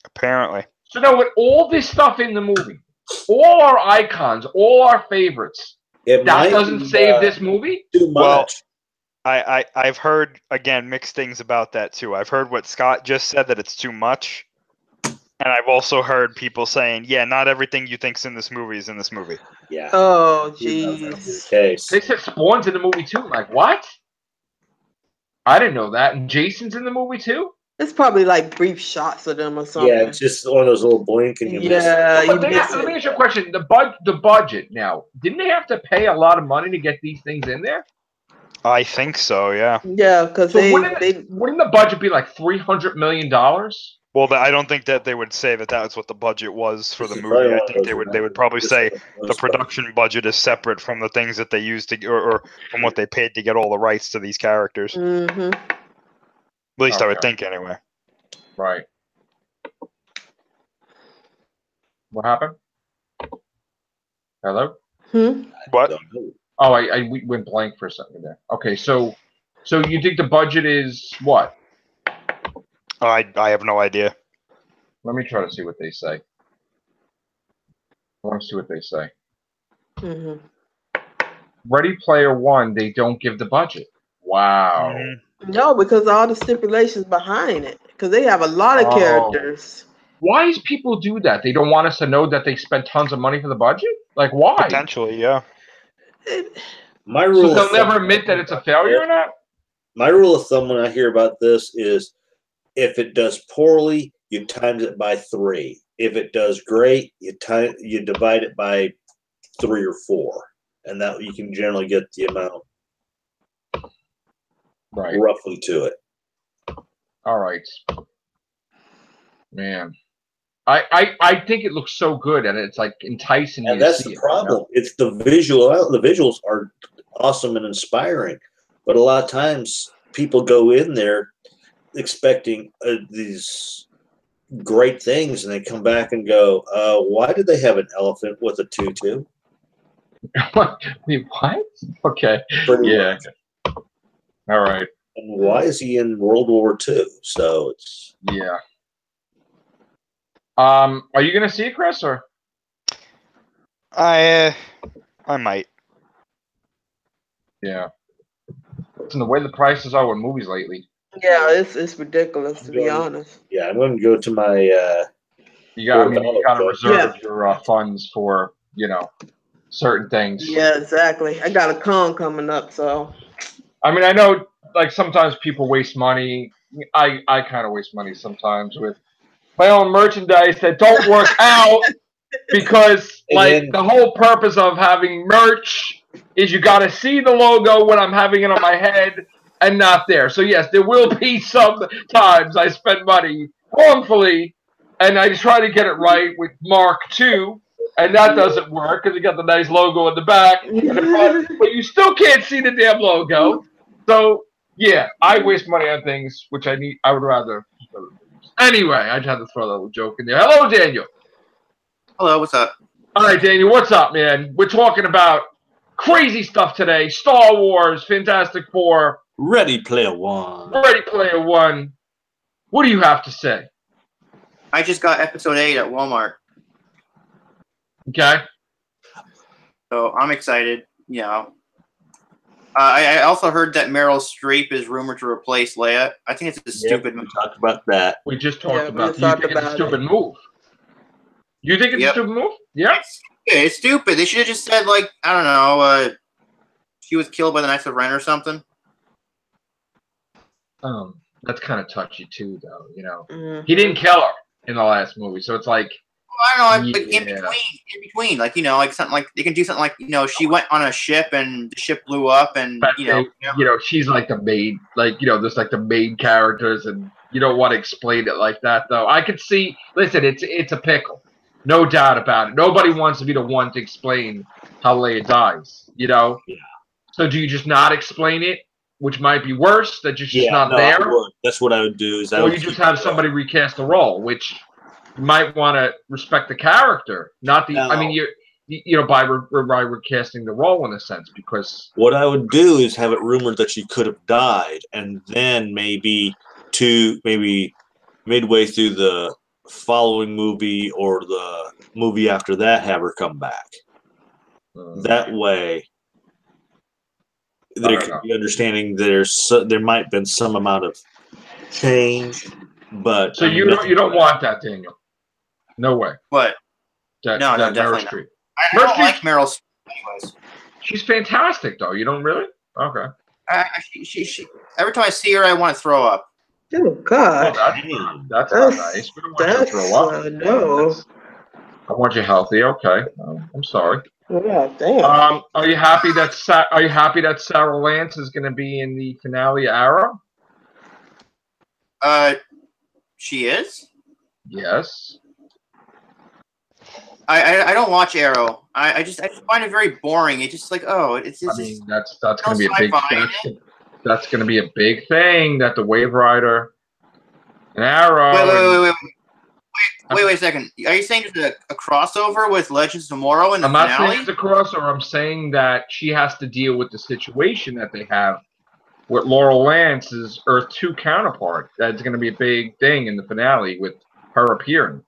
Apparently. So now with all this stuff in the movie, all our icons, all our favorites, that doesn't save this movie? Too much. Well, I've heard, again, mixed things about that too. I've heard what Scott just said, that it's too much. And I've also heard people saying, yeah, not everything you think's in this movie is in this movie. Yeah. Oh, Jeez. jeez. Case. They said Spawn's in the movie too. Like, what? I didn't know that. And Jason's in the movie too? It's probably like brief shots of them or something. Yeah, it's just one of those little blinking. Yeah, But let me ask you a question. The budget now, didn't they have to pay a lot of money to get these things in there? I think so, yeah. Yeah, because so wouldn't the budget be like $300 million? Well, I don't think that they would say that that's what the budget was for the movie. I think they would probably say the production budget is separate from the things that they used to, or from what they paid to get all the rights to these characters. Mm-hmm. At least I would think, anyway. Right. What happened? Hello? What? Oh, we went blank for a second there. Okay, so you think the budget is what? I have no idea. Let me try to see what they say. I want to see what they say. Mm-hmm. Ready Player One, they don't give the budget. Wow. Mm-hmm. No, because all the stipulations behind it. Because they have a lot of characters. Why does people do that? They don't want us to know that they spent tons of money for the budget? Like, why? Potentially, yeah. My rule. So they'll never admit that it's a failure or not? My rule of thumb when I hear about this is, if it does poorly, you times it by 3. If it does great, you divide it by 3 or 4, and that you can generally get the amount roughly to it. All right, man. I think it looks so good, and it's like enticing. And that's the problem. You know? It's the visual. The visuals are awesome and inspiring, but a lot of times people go in there expecting these great things, and they come back and go, why did they have an elephant with a tutu? Wait, what? Okay. Pretty much. All right. And why is he in World War II? So it's... Yeah. Are you going to see it, Chris, or? I might. Yeah. Listen, the way the prices are with movies lately. Yeah, it's ridiculous, to be honest. Yeah, I'm going to go to my... you got to reserve your funds for, certain things. Yeah, exactly. I got a con coming up, so... I mean, I know, like, sometimes people waste money. I kind of waste money sometimes with my own merchandise that don't work out because, like, the whole purpose of having merch is you got to see the logo when I'm having it on my head and not there. So, yes, there will be some times I spend money wrongfully, and I try to get it right with Mark II, and that doesn't work because you got the nice logo in the back, and the front, but you still can't see the damn logo. So, yeah, I waste money on things which I would rather. Anyway, I just had to throw that little joke in there. Hello, Daniel. Hello, what's up? All right, Daniel, what's up, man? We're talking about crazy stuff today. Star Wars, Fantastic Four. Ready Player One. Ready Player One. What do you have to say? I just got episode 8 at Walmart. Okay. So I'm excited, I also heard that Meryl Streep is rumored to replace Leia. I think it's a stupid move. We talked about that. We just talked about it. You think it's a stupid move? You think it's a stupid move? Yeah. It's stupid. They should have just said, like, I don't know, she was killed by the Knights of Ren or something. That's kind of touchy too, though. Mm-hmm. He didn't kill her in the last movie, so it's like. I don't know, like in between, like like something like they can do something like she went on a ship and the ship blew up and she's like the main, there's like the main characters and you don't want to explain it like that though. I could see. Listen, it's a pickle, no doubt about it. Nobody wants to be the one to explain how Leia dies, Yeah. So do you just not explain it, which might be worse that you're just not there? That's what I would do. Or you just have somebody recast the role, which. You might want to respect the character, not the. No. I mean, by recasting the role in a sense, because what I would do is have it rumored that she could have died, and then maybe midway through the following movie or the movie after that, have her come back. That way, there could be understanding there might have been some amount of change, but so you don't want that, Daniel? No way. What? No, definitely Meryl not. Streep. I don't like Meryl Streep anyways. She's fantastic, though. You don't really? Okay. She every time I see her, I want to throw up. Oh God. Well, that's not nice. We don't want you to throw up. No. I want you healthy. Okay. I'm sorry. Yeah, damn. Are you happy that Sarah Lance is going to be in the finale Arrow? She is. Yes. I don't watch Arrow. I just find it very boring. It's just like, oh, it's just. I mean, that's going to be a big. That's going to be a big thing that the Wave Rider and Arrow. Wait a second. Are you saying there's a crossover with Legends of Tomorrow in the finale? I'm not saying it's a crossover. I'm saying that she has to deal with the situation that they have with Laurel Lance's Earth 2 counterpart. That's going to be a big thing in the finale with her appearing.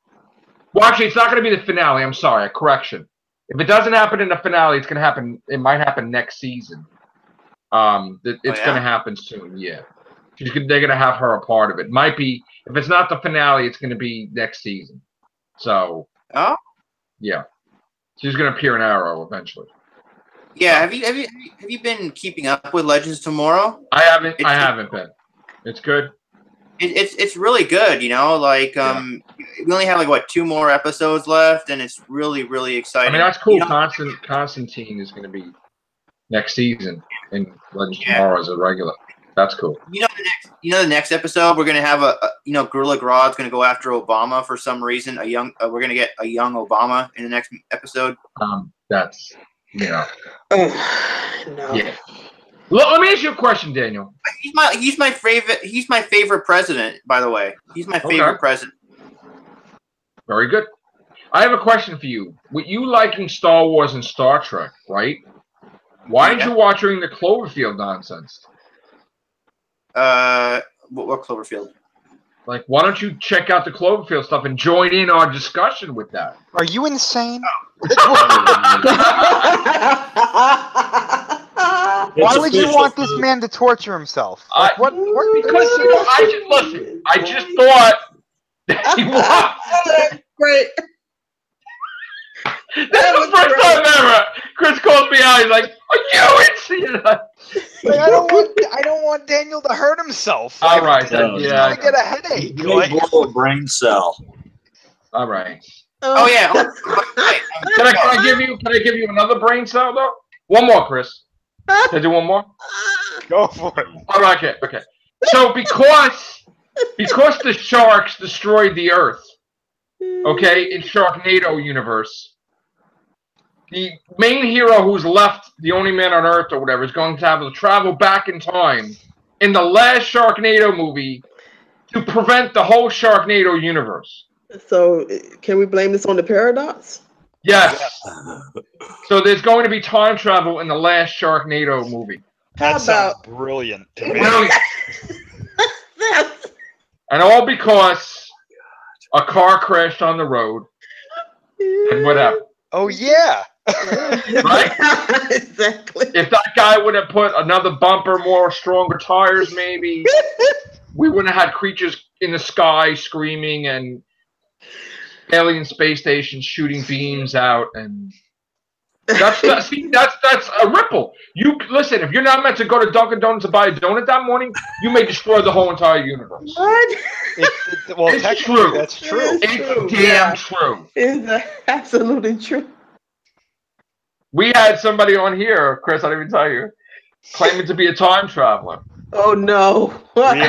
Well, actually, it's not going to be the finale. I'm sorry. A correction. If it doesn't happen in the finale, it's going to happen. It might happen next season. It's going to happen soon. Yeah. They're going to have her a part of it. Might be, if it's not the finale, it's going to be next season. So, yeah, she's going to appear in Arrow eventually. Yeah, have you been keeping up with Legends Tomorrow? I haven't been. It's good. It's really good. You know, like we only have like what 2 more episodes left, and it's really exciting. I mean, that's cool. You know, Constantine is going to be next season in Legends Tomorrow as a regular. That's cool. The next episode we're gonna have Gorilla Grodd's gonna go after Obama for some reason. We're gonna get a young Obama in the next episode. That's No. Yeah. Well, let me ask you a question, Daniel. He's my favorite. He's my favorite president, by the way. He's my favorite president. Very good. I have a question for you. With you liking Star Wars and Star Trek, right? Why aren't you watching the Cloverfield nonsense? What Cloverfield? Like, why don't you check out the Cloverfield stuff and join in our discussion with that? Are you insane? Why would you want this man to torture himself? Like, what? Because I just thought that he was. Great. That's the first time ever. Chris calls me out. He's like, "Are you insane?" Like, I don't want Daniel to hurt himself. All right, then. He's gonna get a headache. You may blow a brain cell. All right. Oh yeah. Can I give you another brain cell though? One more, Chris. Can I do one more? Go for it. All right. Okay. So because the sharks destroyed the Earth, okay, in Sharknado universe, the main hero who's left, the only man on Earth or whatever, is going to have to travel back in time in the last Sharknado movie to prevent the whole Sharknado universe. So, can we blame this on the paradox? Yes. So there's going to be time travel in the last Sharknado movie. That sounds brilliant to me. Brilliant. And all because a car crashed on the road and whatever. Oh yeah. Right? Exactly. If that guy would have put another bumper, more stronger tires, maybe we wouldn't have had creatures in the sky screaming and alien space stations shooting beams out, and that's a ripple. You listen, if you're not meant to go to Dunkin' Donuts to buy a donut that morning, you may destroy the whole entire universe. What? It's true. That's true. It's damn true. It's absolutely true. We had somebody on here, Chris, I didn't even tell you, claiming to be a time traveler. Oh no. Really?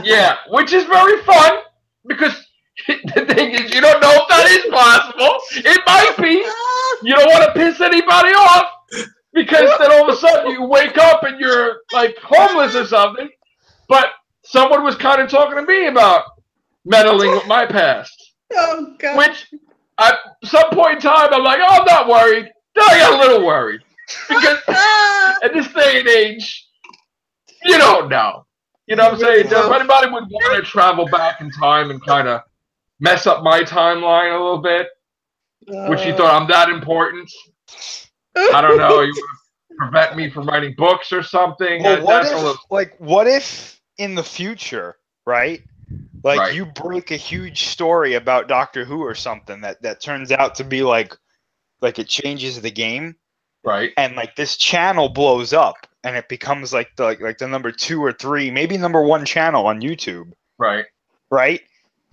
Yeah, which is very fun because the thing is, you don't know if that is possible. It might be. You don't want to piss anybody off because then all of a sudden you wake up and you're like homeless or something. But someone was kind of talking to me about meddling with my past. Oh God. Which at some point in time I'm like, oh, I'm not worried. Then I got a little worried because at this day and age, you don't know. You know what I'm saying? If anybody would want to travel back in time and kind of mess up my timeline a little bit, which you thought I'm that important, I don't know. prevent me from writing books or something. Well, That's what if in the future, right? Like Right. you break a huge story about Doctor Who or something that turns out to be like it changes the game, right. and like this channel blows up and it becomes like the number 2 or 3, maybe number 1 channel on YouTube. Right. Right?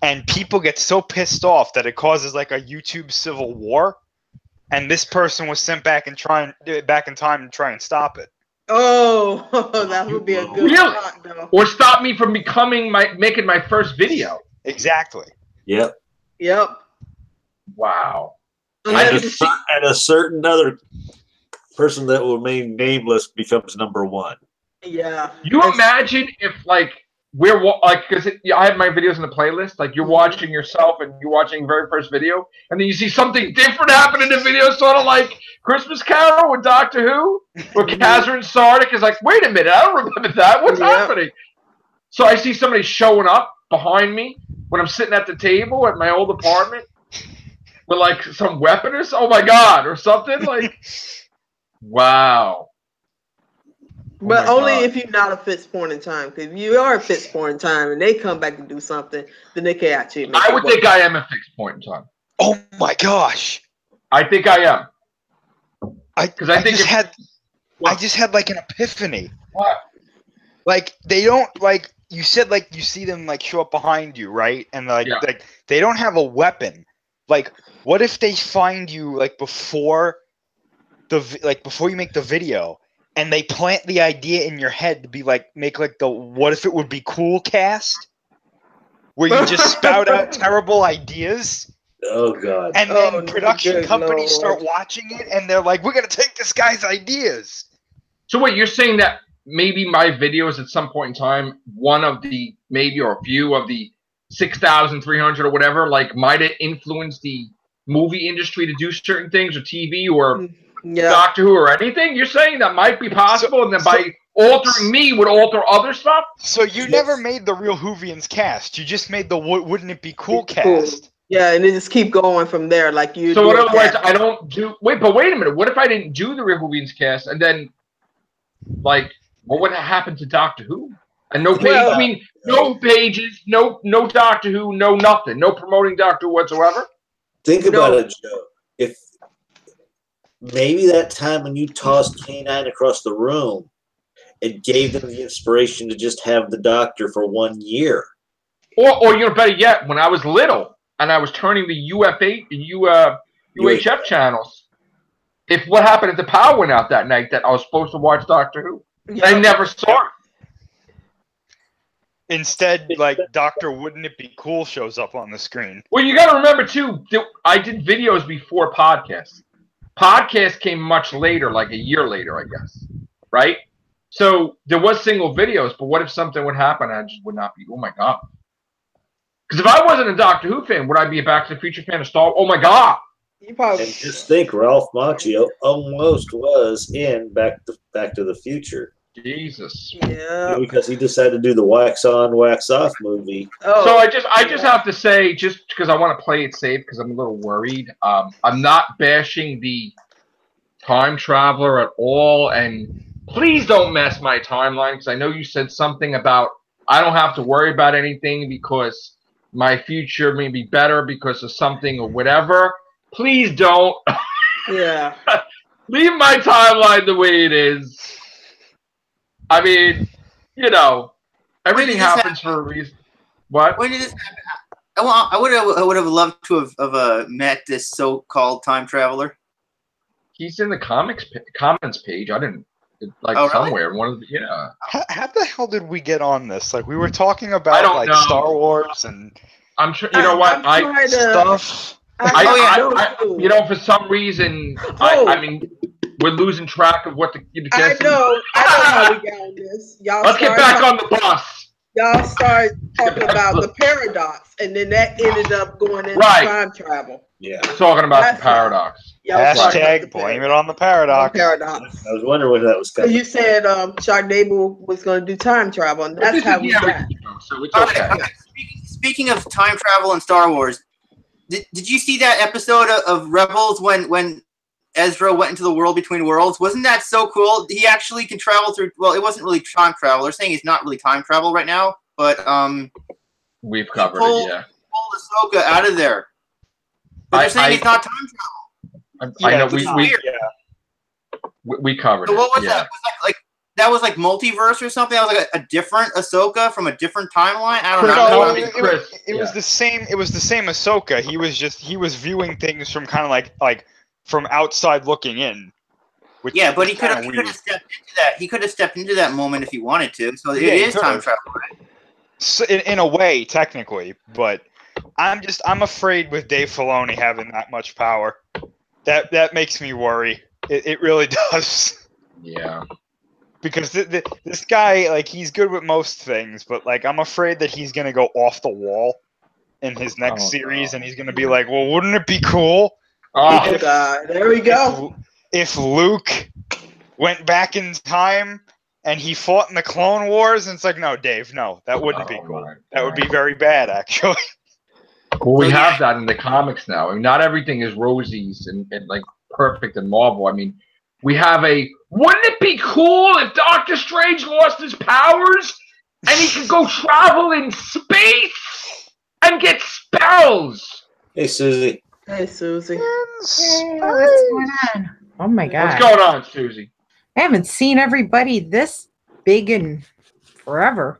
And people get so pissed off that it causes like a YouTube civil war, and this person was sent back in time to try and stop it. Oh, that would be a good Really? shot, though. Or stop me from making my first video. Exactly. Yep. Yep. Wow. And a certain other person that will remain nameless becomes number 1. Yeah. You imagine if we're because I have my videos in the playlist. Like you're watching yourself and you're watching your very first video, and then you see something different happen in the video, sort of like Christmas Carol with Doctor Who, where Catherine Sardick is like, "Wait a minute, I don't remember that. What's happening?" So I see somebody showing up behind me when I'm sitting at the table at my old apartment with like some weapon or oh my god or something like. Wow. But only if you're not a Fitz Point in Time. Because if you are a Fitz Point in Time and they come back and do something, then they can actually make I would think I am a fixed point in time. Oh my gosh. I think I am. I just had like an epiphany. What? Like they don't like you said like you see them like show up behind you, right? And like they don't have a weapon. Like what if they find you like before you make the video, and they plant the idea in your head to be like make like the what if it would be cool cast, where you just spout out terrible ideas. Oh god! And then production companies start watching it, and they're like, "We're gonna take this guy's ideas." So wait, you're saying that maybe my videos at some point in time, one of the maybe or a few of the 6,300 or whatever, like might have influenced the movie industry to do certain things or TV or Doctor Who or anything? You're saying that might be possible, and then by altering me would alter other stuff? So you never made the real Whovians cast. You just made the wouldn't it be cool cast. Yeah, and then just keep going from there. Like you. So in other words, I don't do. Wait a minute. What if I didn't do the real Whovians cast, and then, like, what would have happened to Doctor Who? And no page. I mean, no pages, no Doctor Who, no nothing, no promoting Doctor Who whatsoever. Think about it, Joe. If maybe that time when you tossed K9 across the room, it gave them the inspiration to just have the Doctor for 1 year. Or better yet, when I was little and I was turning the UHF channels, if what happened if the power went out that night that I was supposed to watch Doctor Who, I never saw it. Instead, like Doctor Wouldn't It Be Cool shows up on the screen. Well, you got to remember too. I did videos before podcasts. Podcast came much later, like a year later, I guess. Right? So there was single videos, but what if something would happen? I just would not be. Oh my god! Because if I wasn't a Doctor Who fan, would I be a Back to the Future fan of Star Wars? Oh my god! You probably. And just think, Ralph Macchio almost was in Back to the Future. Jesus. Yeah. Because he decided to do the wax on, wax off movie. Oh. So I just have to say, just because I want to play it safe, because I'm a little worried. I'm not bashing the time traveler at all, and please don't mess my timeline, because I know you said something about I don't have to worry about anything because my future may be better because of something or whatever. Please don't. Yeah. Leave my timeline the way it is. I mean, you know, everything happens for a reason. What? When did this happen? I would have loved to have met this so-called time traveler. He's in the comments page. I didn't somewhere. Really? One of the, How the hell did we get on this? Like we were talking about like know. Star Wars and I'm sure you know what stuff. You know, for some reason, I mean. We're losing track of what the I know how we got on this. Let's get back on the bus. Y'all started talking about the paradox, and then that ended up going into time travel. Yeah, talking about the paradox. Hashtag blame it on the paradox. I was wondering when that was coming. So you said Sharknado was going to do time travel, and that's how we got. So it's okay. Speaking of time travel and Star Wars, did you see that episode of Rebels when Ezra went into the world between worlds. Wasn't that so cool? He actually can travel through. Well, it wasn't really time travel. They're saying he's not really time travel right now, but we've covered it. Yeah, pulled Ahsoka out of there. But they're saying he's not time travel. I know we covered so it. What was yeah. that? That was like multiverse or something. That was like a different Ahsoka from a different timeline. I don't know. It was the same. It was the same Ahsoka. He was viewing things from kind of like from outside looking in. Yeah, but he could have stepped into that. He could have stepped into that moment if he wanted to. So it is time travel, right? So in a way, technically, but I'm afraid with Dave Filoni having that much power, that makes me worry. It really does. Yeah. Because this guy, like, he's good with most things, but like, I'm afraid that he's gonna go off the wall in his next series, and he's gonna be like, "Well, wouldn't it be cool?" Oh God! There we go. If Luke went back in time and he fought in the Clone Wars, and it's like, no, Dave, no, that wouldn't be cool. That would be very bad, actually. Well, we have that in the comics now. I mean, not everything is rosies and like perfect in Marvel. I mean, we have wouldn't it be cool if Doctor Strange lost his powers and he could go travel in space and get spells? Hey, Susie. Hey, Susie. Hey, what's going on? Oh my God. What's going on, Susie? I haven't seen everybody this big in forever.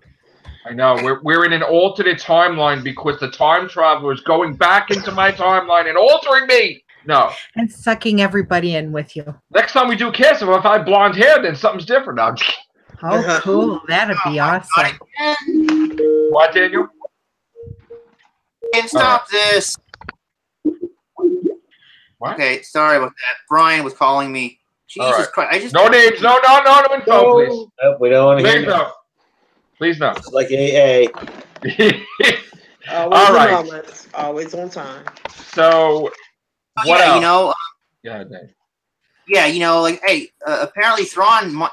I know. We're in an alternate timeline because the time traveler is going back into my timeline and altering me. No. And sucking everybody in with you. Next time we do Kiss, if I have blonde hair, then something's different. No, oh, cool. That'd be awesome. What, Daniel? Can't stop this. What? Okay, sorry about that. Brian was calling me. Jesus Christ! No names. No info, please. Nope, we don't want to hear no. Please no. It's like AA. All right. Moments, always on time. So, what else? You know. Dave. Yeah, you know, like, hey, apparently Thrawn,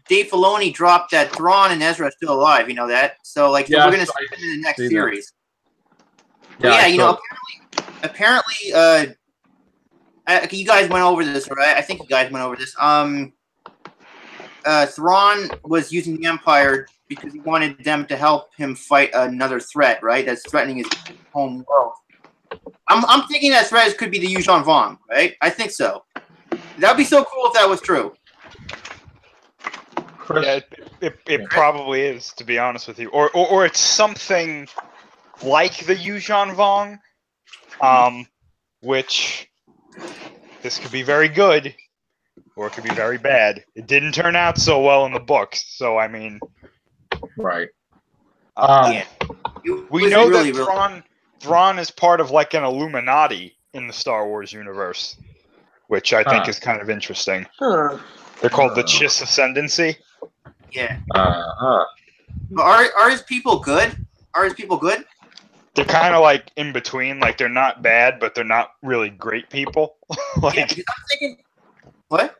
Dave Filoni dropped that Thrawn and Ezra are still alive. You know that? So, like, we're going to see them in the next series. Yeah, you know, apparently, you guys went over this, right? I think you guys went over this. Thrawn was using the Empire because he wanted them to help him fight another threat, right? That's threatening his home world. I'm thinking that threat could be the Yuuzhan Vong, right? I think so. That would be so cool if that was true. Yeah, it probably is, to be honest with you. Or it's something like the Yuuzhan Vong, which this could be very good, or it could be very bad. It didn't turn out so well in the books, so I mean, right. We know that Thrawn is part of like an Illuminati in the Star Wars universe, which I think is kind of interesting. They're called the Chiss Ascendancy. Yeah. Are his people good? Are his people good? They're kind of like in between. Like, they're not bad, but they're not really great people. Like, yeah, I'm thinking, what?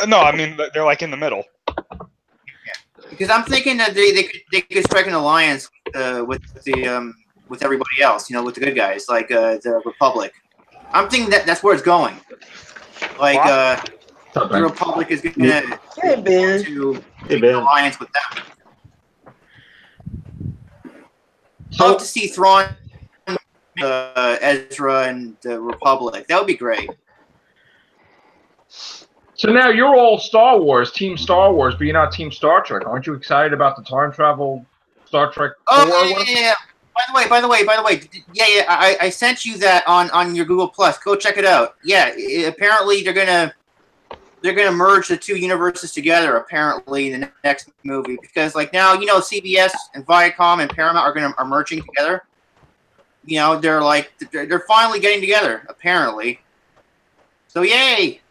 No, I mean, they're like in the middle. Yeah. Because I'm thinking that they could strike an alliance with everybody else. You know, with the good guys, like the Republic. I'm thinking that's where it's going. Like the Republic is going to make an alliance with them. Love to see Thrawn, Ezra, and the Republic. That would be great. So now you're all Star Wars, Team Star Wars, but you're not Team Star Trek. Aren't you excited about the time travel Star Trek? Yeah. By the way. Yeah. I sent you that on your Google Plus. Go check it out. Yeah. Apparently they're gonna merge the two universes together. Apparently in the next movie, because like now, you know, CBS and Viacom and Paramount are merging together. You know, they're finally getting together. Apparently. So yay.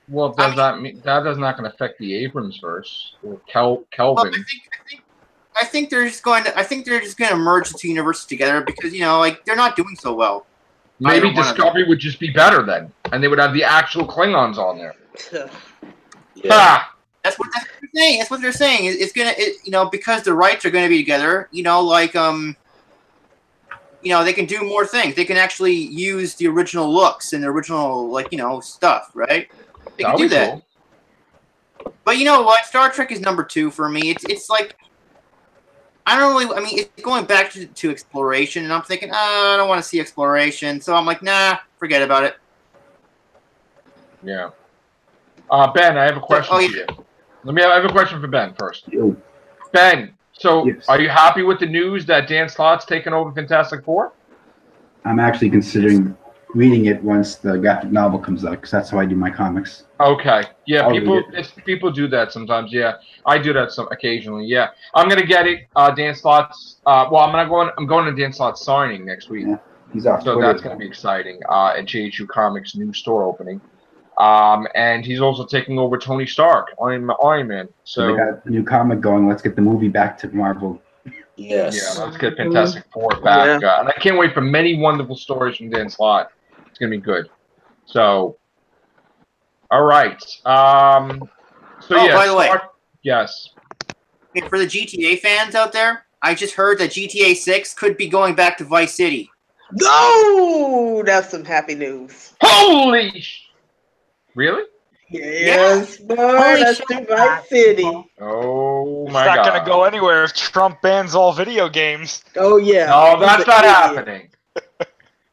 Well, does that mean that's not going to affect the Abrams verse or Kelvin? Well, I think they're just going to merge the two universes together because, you know, like, they're not doing so well. Maybe Discovery would just be better then, and they would have the actual Klingons on there. Yeah. That's what they're saying. That's what they're saying. It's gonna, you know, because the rights are going to be together. You know, like they can do more things. They can actually use the original looks and the original, stuff, right? They can do that. Cool. But you know what? Star Trek is number 2 for me. It's like, I don't really, it's going back to exploration, and I'm thinking, I don't want to see exploration. So I'm like, nah, forget about it. Yeah. Ben, I have a question for you. I have a question for Ben first. Yo. Ben, so are you happy with the news that Dan Slott's taken over Fantastic Four? I'm actually considering reading it once the graphic novel comes out, because that's how I do my comics. Okay. Yeah, people do that sometimes. Yeah, I do that occasionally. Yeah, I'm gonna get it. Dan Slott's. I'm going to Dan Slott's signing next week. Yeah, he's off. So that's gonna be exciting. At JHU Comics' new store opening. And he's also taking over Tony Stark, Iron Man. So they got a new comic going. Let's get the movie back to Marvel. Yes. Yeah, let's get Fantastic Four back. And I can't wait for many wonderful stories from Dan Slott. It's going to be good. So, all right. By the way. Yes. For the GTA fans out there, I just heard that GTA 6 could be going back to Vice City. No! That's some happy news. Holy Really? Yes, boy, that's Vice City. Oh my God! It's not God. gonna go anywhere if Trump bans all video games. Oh yeah. No, that's not happening.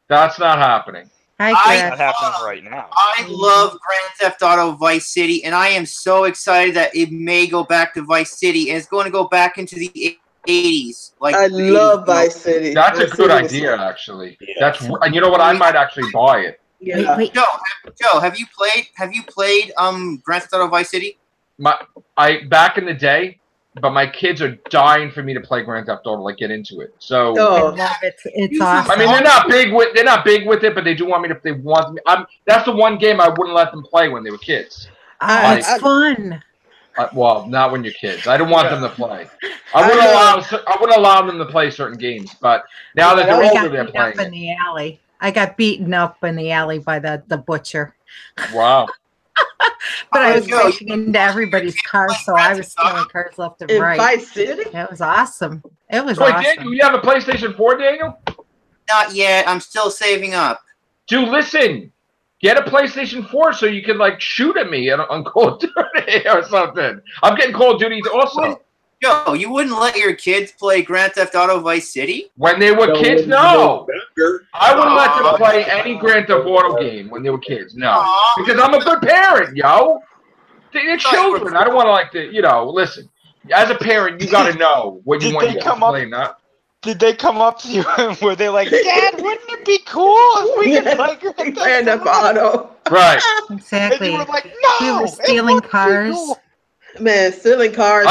That's not happening. It's not happening right now. I love Grand Theft Auto Vice City, and I am so excited that it may go back to Vice City, and it's going to go back into the 80s. I love Vice City. That's a good idea, actually. Yeah. And you know what? I might actually buy it. Yeah. Wait. Joe, have you played Grand Theft Auto Vice City? Back in the day, but my kids are dying for me to play Grand Theft Auto, get into it. So I love it. It's awesome. I mean, they're not big with it, but they do want me to. They want me. That's the one game I wouldn't let them play when they were kids. It's fun. Well, not when you're kids. I don't want them to play. I wouldn't allow them to play certain games, but now that they're older, they're playing. In the alley. I got beaten up in the alley by the butcher. Wow. But I was breaking into everybody's car, so I was stealing cars left and right. In Vice City? It was awesome. It was awesome. Daniel, you have a PlayStation 4, Daniel? Not yet. I'm still saving up. Dude, listen. Get a PlayStation 4 so you can shoot at me on Call of Duty or something. I'm getting Call of Duty also. Joe, you wouldn't let your kids play Grand Theft Auto Vice City? When they were kids, no. I wouldn't let them play any Grand Theft Auto game when they were kids, no. Because I'm a good parent, yo. They're children. I don't want to listen. As a parent, you got to know what you want your kids to play, not. Did they come up to you and were they like, Dad, wouldn't it be cool if we could play Grand Theft Auto? Right. Exactly. And you were like, no, we were stealing cars. Man, stealing cars.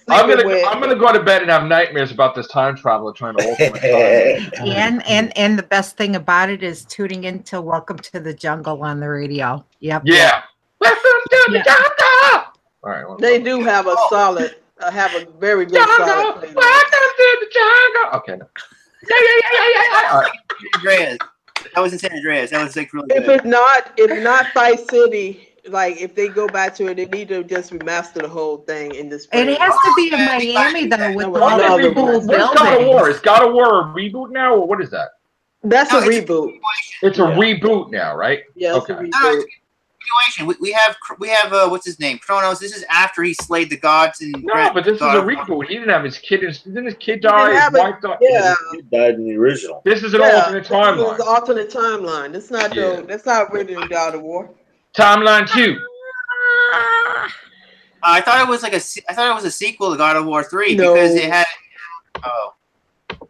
I'm gonna go to bed and have nightmares about this time traveler trying to alter my time. And the best thing about it is tuning into Welcome to the Jungle on the radio. Yep. Yeah. Welcome to the jungle. All right. They do have a very good solid playlist. Welcome to the jungle. Okay. Yeah. All right. Andreas. That was in San Andreas. That was really good. If not Vice City, if they go back to it, they need to just remaster the whole thing in this. It has to be in Miami though, with all the cool buildings. What's God of War? Is God of War a reboot now, or what is that? That's a reboot. It's a reboot now, right? Yeah, it's a reboot. We have what's his name? Kronos. This is after he slayed the gods and. No, but this is a reboot. He didn't have his kid. Didn't his kid die? His wife died. Yeah, his kid died in the original. This is an alternate timeline. It's an alternate timeline. That's not that's not written in God of War. Timeline 2. I thought it was a sequel to God of War 3 because it had. Oh.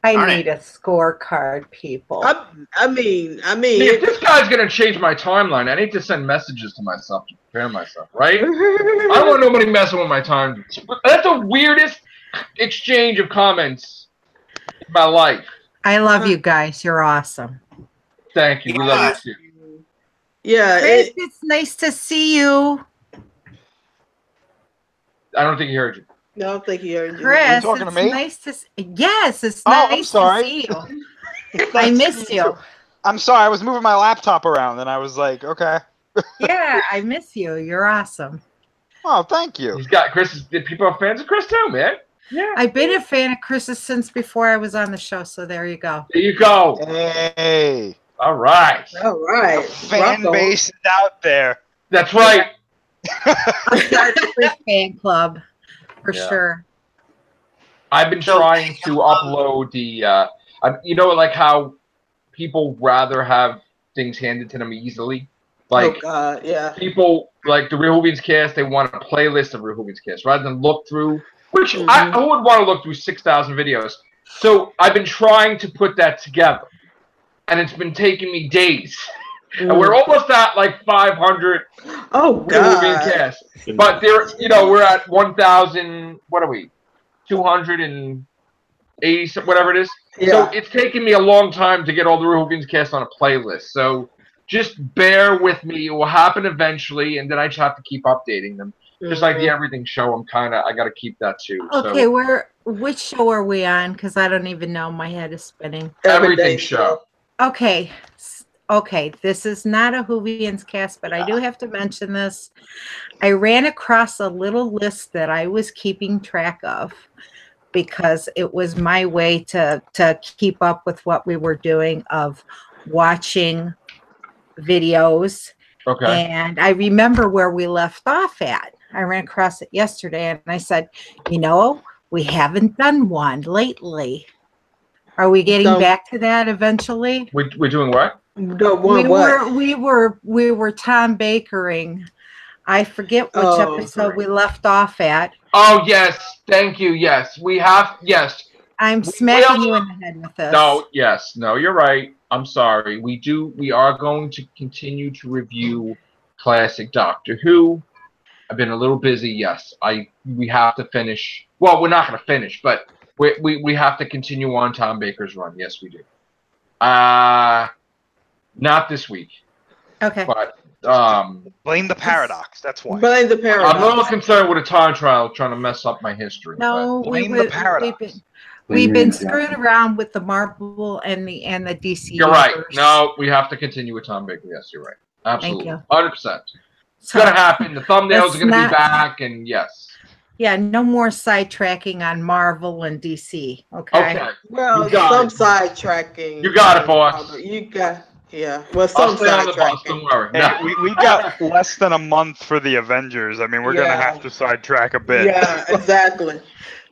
I need a scorecard, people. I mean, if this guy's gonna change my timeline, I need to send messages to myself to prepare myself, right? I don't want nobody messing with my time. That's the weirdest exchange of comments in my life. I love you guys. You're awesome. Thank you. We love you too. Yeah, Chris, it's nice to see you. I don't think he heard you. No, I don't think he heard you. Chris, talking to me? Nice to yes, it's nice to see you. I missed you. I'm sorry, I was moving my laptop around and I was like, okay. Yeah, I miss you. You're awesome. Oh, thank you. He's got Chris. People are fans of Chris too, man. Yeah. I've been a fan of Chris's since before I was on the show, so there you go. There you go. Hey, All right. All right. fan Rock on. base is out there. That's right. I'll start a free fan club for Yeah. sure. I've been trying to upload the, you know, like how people rather have things handed to them easily. Like, Oh God, yeah. people like the Real Hoovians cast, they want a playlist of Real Hoovians cast rather than look through, which I would want to look through 6,000 videos. So I've been trying to put that together, and it's been taking me days. And we're almost at like 500 Oh Real Hoovian God. casts. But there, you know, we're at 1,000. What are we? 280, whatever it is. Yeah. So it's taken me a long time to get all the Real Hoovians cast on a playlist. So just bear with me. It will happen eventually, and then I just have to keep updating them. Just like the Everything show, I got to keep that too. Okay, So, which show are we on? Because I don't even know. My head is spinning. Everything show. Okay. Okay, this is not a Hoovians cast, but I do have to mention this. I ran across a little list that I was keeping track of because it was my way to keep up with what we were doing of watching videos. Okay. And I remember where we left off at. I ran across it yesterday and I said, you know, we haven't done one lately. Are we getting back to that eventually? We're doing what? We were Tom Bakering. I forget which episode we left off at. Oh yes, thank you. Yes, we have. Yes, I'm smacking you in the head with this. No, you're right. I'm sorry. We are going to continue to review classic Doctor Who. I've been a little busy. Yes, we have to finish. Well, we're not going to finish, but we have to continue on Tom Baker's run. Yes, we do. Not this week. Okay. But blame the paradox. That's why. Blame the paradox. I'm a little concerned with a time trial trying to mess up my history. No, blame the paradox. We've been screwed around with the Marvel and the DC. You're right. No, we have to continue with Tom Baker. Yes, you're right. Absolutely. Thank you. 100%. It's gonna happen. The thumbnails are gonna be back, and yes. Yeah, no more sidetracking on Marvel and DC. Okay. Well, some sidetracking. You got it, boss. You got. Yeah, well, some sidetracking. Don't worry. Hey, we got less than a month for the Avengers. I mean, we're gonna have to sidetrack a bit. Yeah, exactly.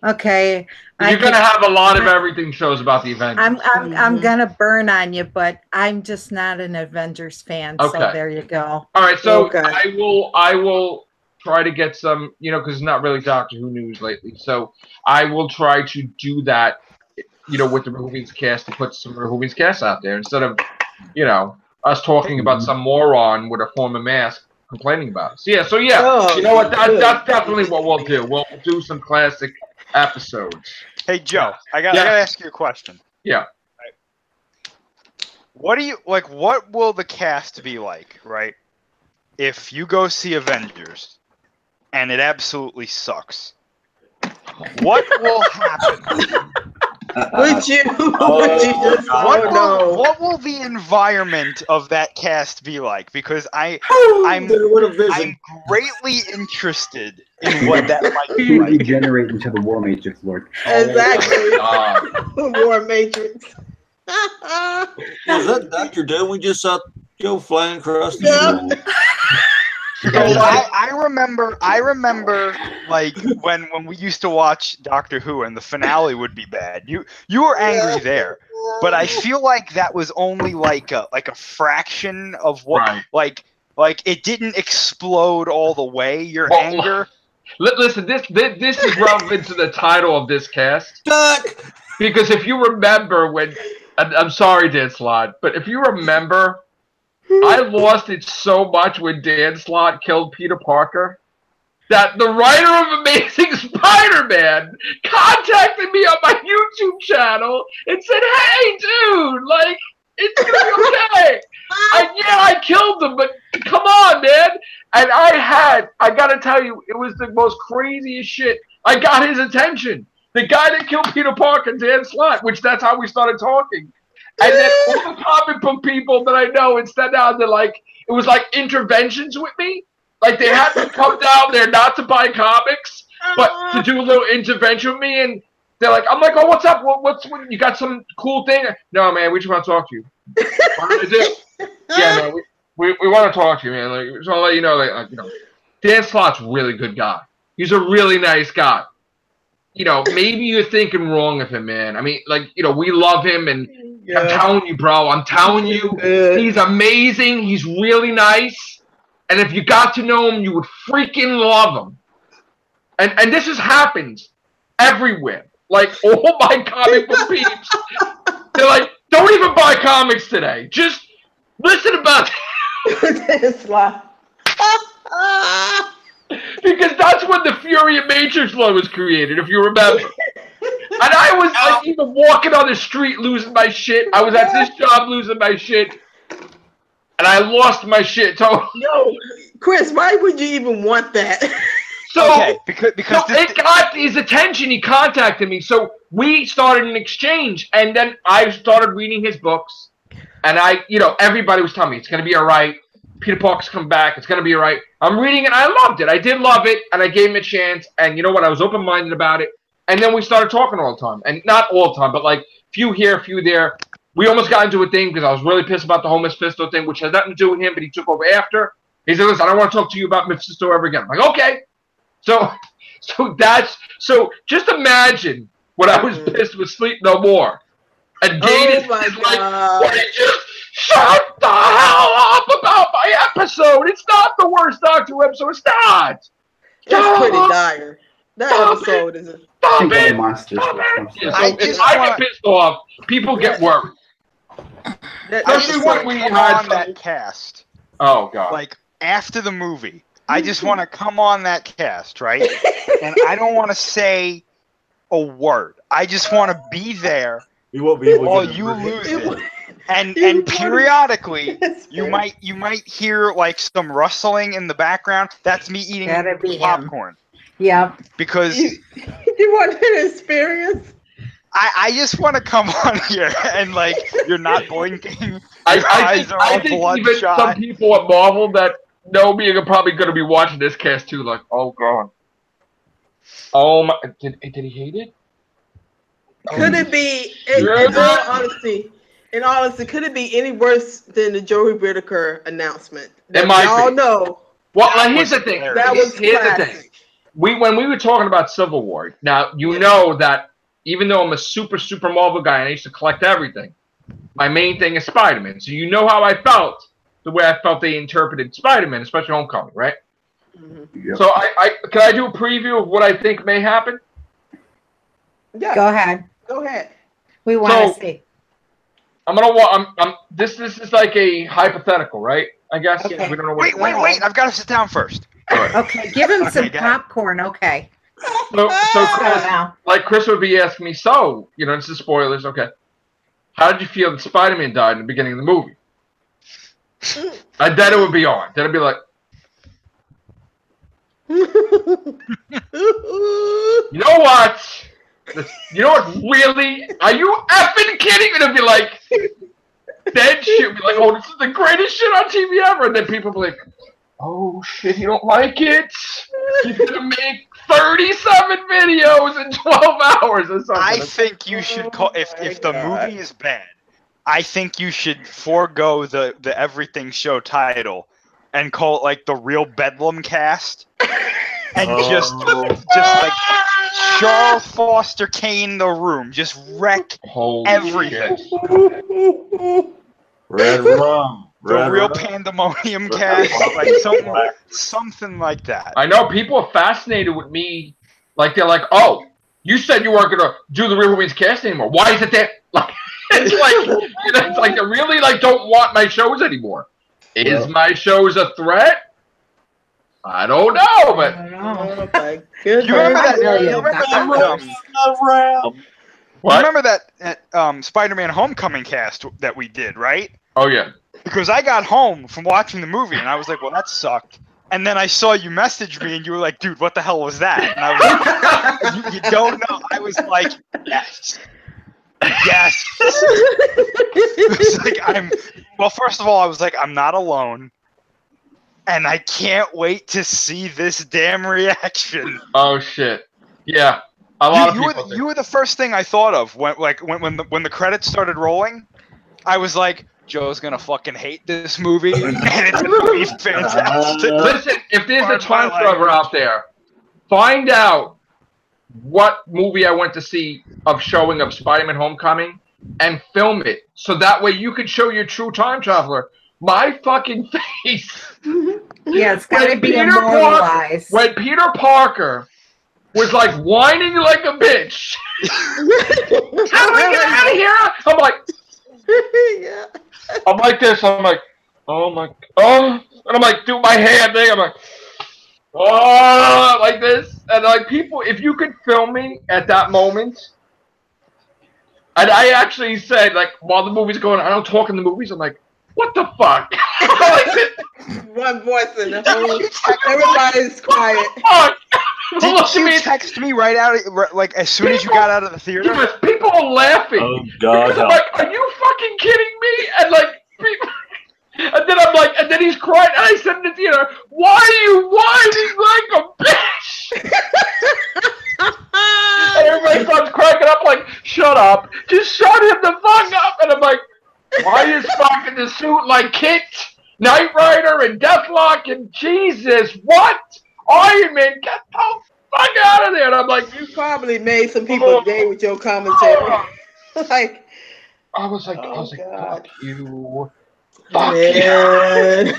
Okay. You're gonna have a lot of everything shows about the Avengers. I'm gonna burn on you, but I'm just not an Avengers fan. Okay. So there you go. All right, so I will try to get some, you know, because it's not really Doctor Who news lately. So I will try to do that, you know, with the Real cast, to put some Real cast out there instead of, you know, us talking about some moron with a former mask complaining about it. So yeah, you know what? That's definitely what we'll do. We'll do some classic episodes. Hey Joe, I gotta ask you a question. Yeah. Right. What do you like? What will the cast be like, right? If you go see Avengers and it absolutely sucks, what will happen? Would you just what will the environment of that cast be like? Because I'm greatly interested in what that might be like. Regenerate into the War Matrix, Lord. Exactly. War Matrix. Was that Dr. Doom we just saw go flying across the room? I remember like when we used to watch Doctor Who and the finale would be bad. You were angry there, but I feel like that was only like a fraction of what like it didn't explode all the way. Your anger. Listen, this is relevant to the title of this cast. Because if you remember when, I'm sorry, Dan Slott, but if you remember. I lost it so much when Dan Slott killed Peter Parker that the writer of Amazing Spider-Man contacted me on my YouTube channel and said, "Hey, dude, like, it's gonna be okay." I killed him, but come on, man. And I gotta tell you, it was the most craziest shit. I got his attention. The guy that killed Peter Parker, Dan Slott, which that's how we started talking. And then all the comic book people that I know, instead now they're like, it was like interventions with me. Like they had to come down there not to buy comics. but to do a little intervention with me, and they're like, I'm like, oh, what's up? What you got some cool thing? No, man, we just want to talk to you. What do I do? Yeah, no, we want to talk to you, man. Like, just want to let you know, like, you know, Dan Slott's a really good guy. He's a really nice guy. You know, maybe you're thinking wrong of him, man. I mean, like, you know, we love him, and I'm telling you, bro, I'm telling you, he's amazing. He's really nice. And if you got to know him, you would freaking love him. And this has happened everywhere. Like, all my comic book peeps, they're like, don't even buy comics today. Just listen about Slott. because that's when the Fury of Matrix Law was created, if you remember. And I was like, even walking on the street losing my shit. I was at this job losing my shit. And I lost my shit totally. No, Chris, why would you even want that? So, okay, because it got his attention. He contacted me. So we started an exchange. And then I started reading his books. And everybody was telling me, it's going to be all right. Peter Parker's come back. It's going to be all right. I'm reading it. I loved it. I did love it. And I gave him a chance. And you know what? I was open-minded about it. And then we started talking all the time. And not all the time, but like few here, few there. We almost got into a thing because I was really pissed about the whole Mephisto thing, which has nothing to do with him, but he took over after. He said, listen, I don't want to talk to you about Mephisto ever again. I'm like, okay. So just imagine when I was pissed with Sleep No More. And Gaten is like, why did you shut the hell up about my episode? It's not the worst Doctor Who episode. It's not. It's pretty dire. That episode is a Stop it! If I get pissed off, people get worried. I just want to come on that cast. Oh, God. Like, after the movie, I just want to come on that cast, right? And I don't want to say a word. I just want to be there while you lose it. And periodically, you might hear, like, some rustling in the background. That's me eating popcorn. Yeah. Because you want an experience? I just want to come on here and, like, you're not blinking. I think even some people at Marvel that know me are probably going to be watching this cast too, like, oh, God. Oh, my. Did he hate it? Could it be, in honesty, could it be any worse than the Joey Whittaker announcement? It might be. We all know. Well, here's the thing. Here's the thing. When we were talking about Civil War, now you know that even though I'm a super Marvel guy and I used to collect everything, my main thing is Spider-Man. So you know how I felt, the way I felt they interpreted Spider-Man, especially Homecoming, right? Mm-hmm. Yep. So can I do a preview of what I think may happen? Yeah. Go ahead. Go ahead. We want to see. This is like a hypothetical, right? I guess. Okay. We don't know wait. I've got to sit down first. Right. Okay, give him some popcorn. Okay. So Chris, like Chris would be asking me, so, this is spoilers, okay. How did you feel that Spider-Man died in the beginning of the movie? And then it would be on. Then it'd be like, you know what? Really? Are you effing kidding me? It'd be like, dead shit. Be like, oh, this is the greatest shit on TV ever. And then people be like, oh shit, you don't like it? You're gonna make 37 videos in 12 hours or something. I think you should call if the movie is bad. I think you should forego the Everything Show title and call it like the Real Bedlam Cast, and just like Charles Foster Kane the Room, just wreck everything. Red Rum. The Real Pandemonium Cast, like something like that. I know people are fascinated with me. Like they're like, "Oh, you said you weren't gonna do the Real Women's Cast anymore. Why is it that?" Like it's like it's like they really don't want my shows anymore. Is my shows a threat? I don't know, but oh my goodness. You remember that Spider-Man Homecoming cast that we did, right? Oh yeah. Because I got home from watching the movie and I was like, well, that sucked. And then I saw you message me and you were like, dude, what the hell was that? And I was like, you don't know. I was like, yes. Yes. It was like, well, first of all, I was like, I'm not alone. and I can't wait to see this damn reaction. Oh shit! Yeah, You were the first thing I thought of when the credits started rolling. I was like, Joe's gonna fucking hate this movie, and it's gonna be fantastic. Listen, if there's a time traveler out there, find out what movie I went to see of showing of Spider-Man: Homecoming, and film it, so that way you could show your true time traveler my fucking face. Yeah, it's gotta be immortalized. When Peter Parker was like whining like a bitch, how do I get out of here? I'm like, Yeah. I'm like this. I'm like, oh, and I'm like, do my hand thing. I'm like, oh, like this, and like people, if you could film me at that moment. And I actually said, like, while the movie's going on, I don't talk in the movies. I'm like, what the fuck? One voice in the whole. Everybody's quiet. Did you text me right out, like as soon as you got out of the theater? Yes, people are laughing. Oh God! I'm like, are you fucking kidding me? And like, people, and then I'm like, and then he's crying, and I said in the theater, why are you whining like a bitch? And everybody starts cracking up like, shut up. Just shut him the fuck up. And I'm like, why is Spock in the suit like Kit, Knight Rider, and Deathlock, and Jesus, what? Iron Man, get the fuck out of there. And I'm like, you probably made some people day with your commentary. Like, I was like, God. Fuck you. Fuck you.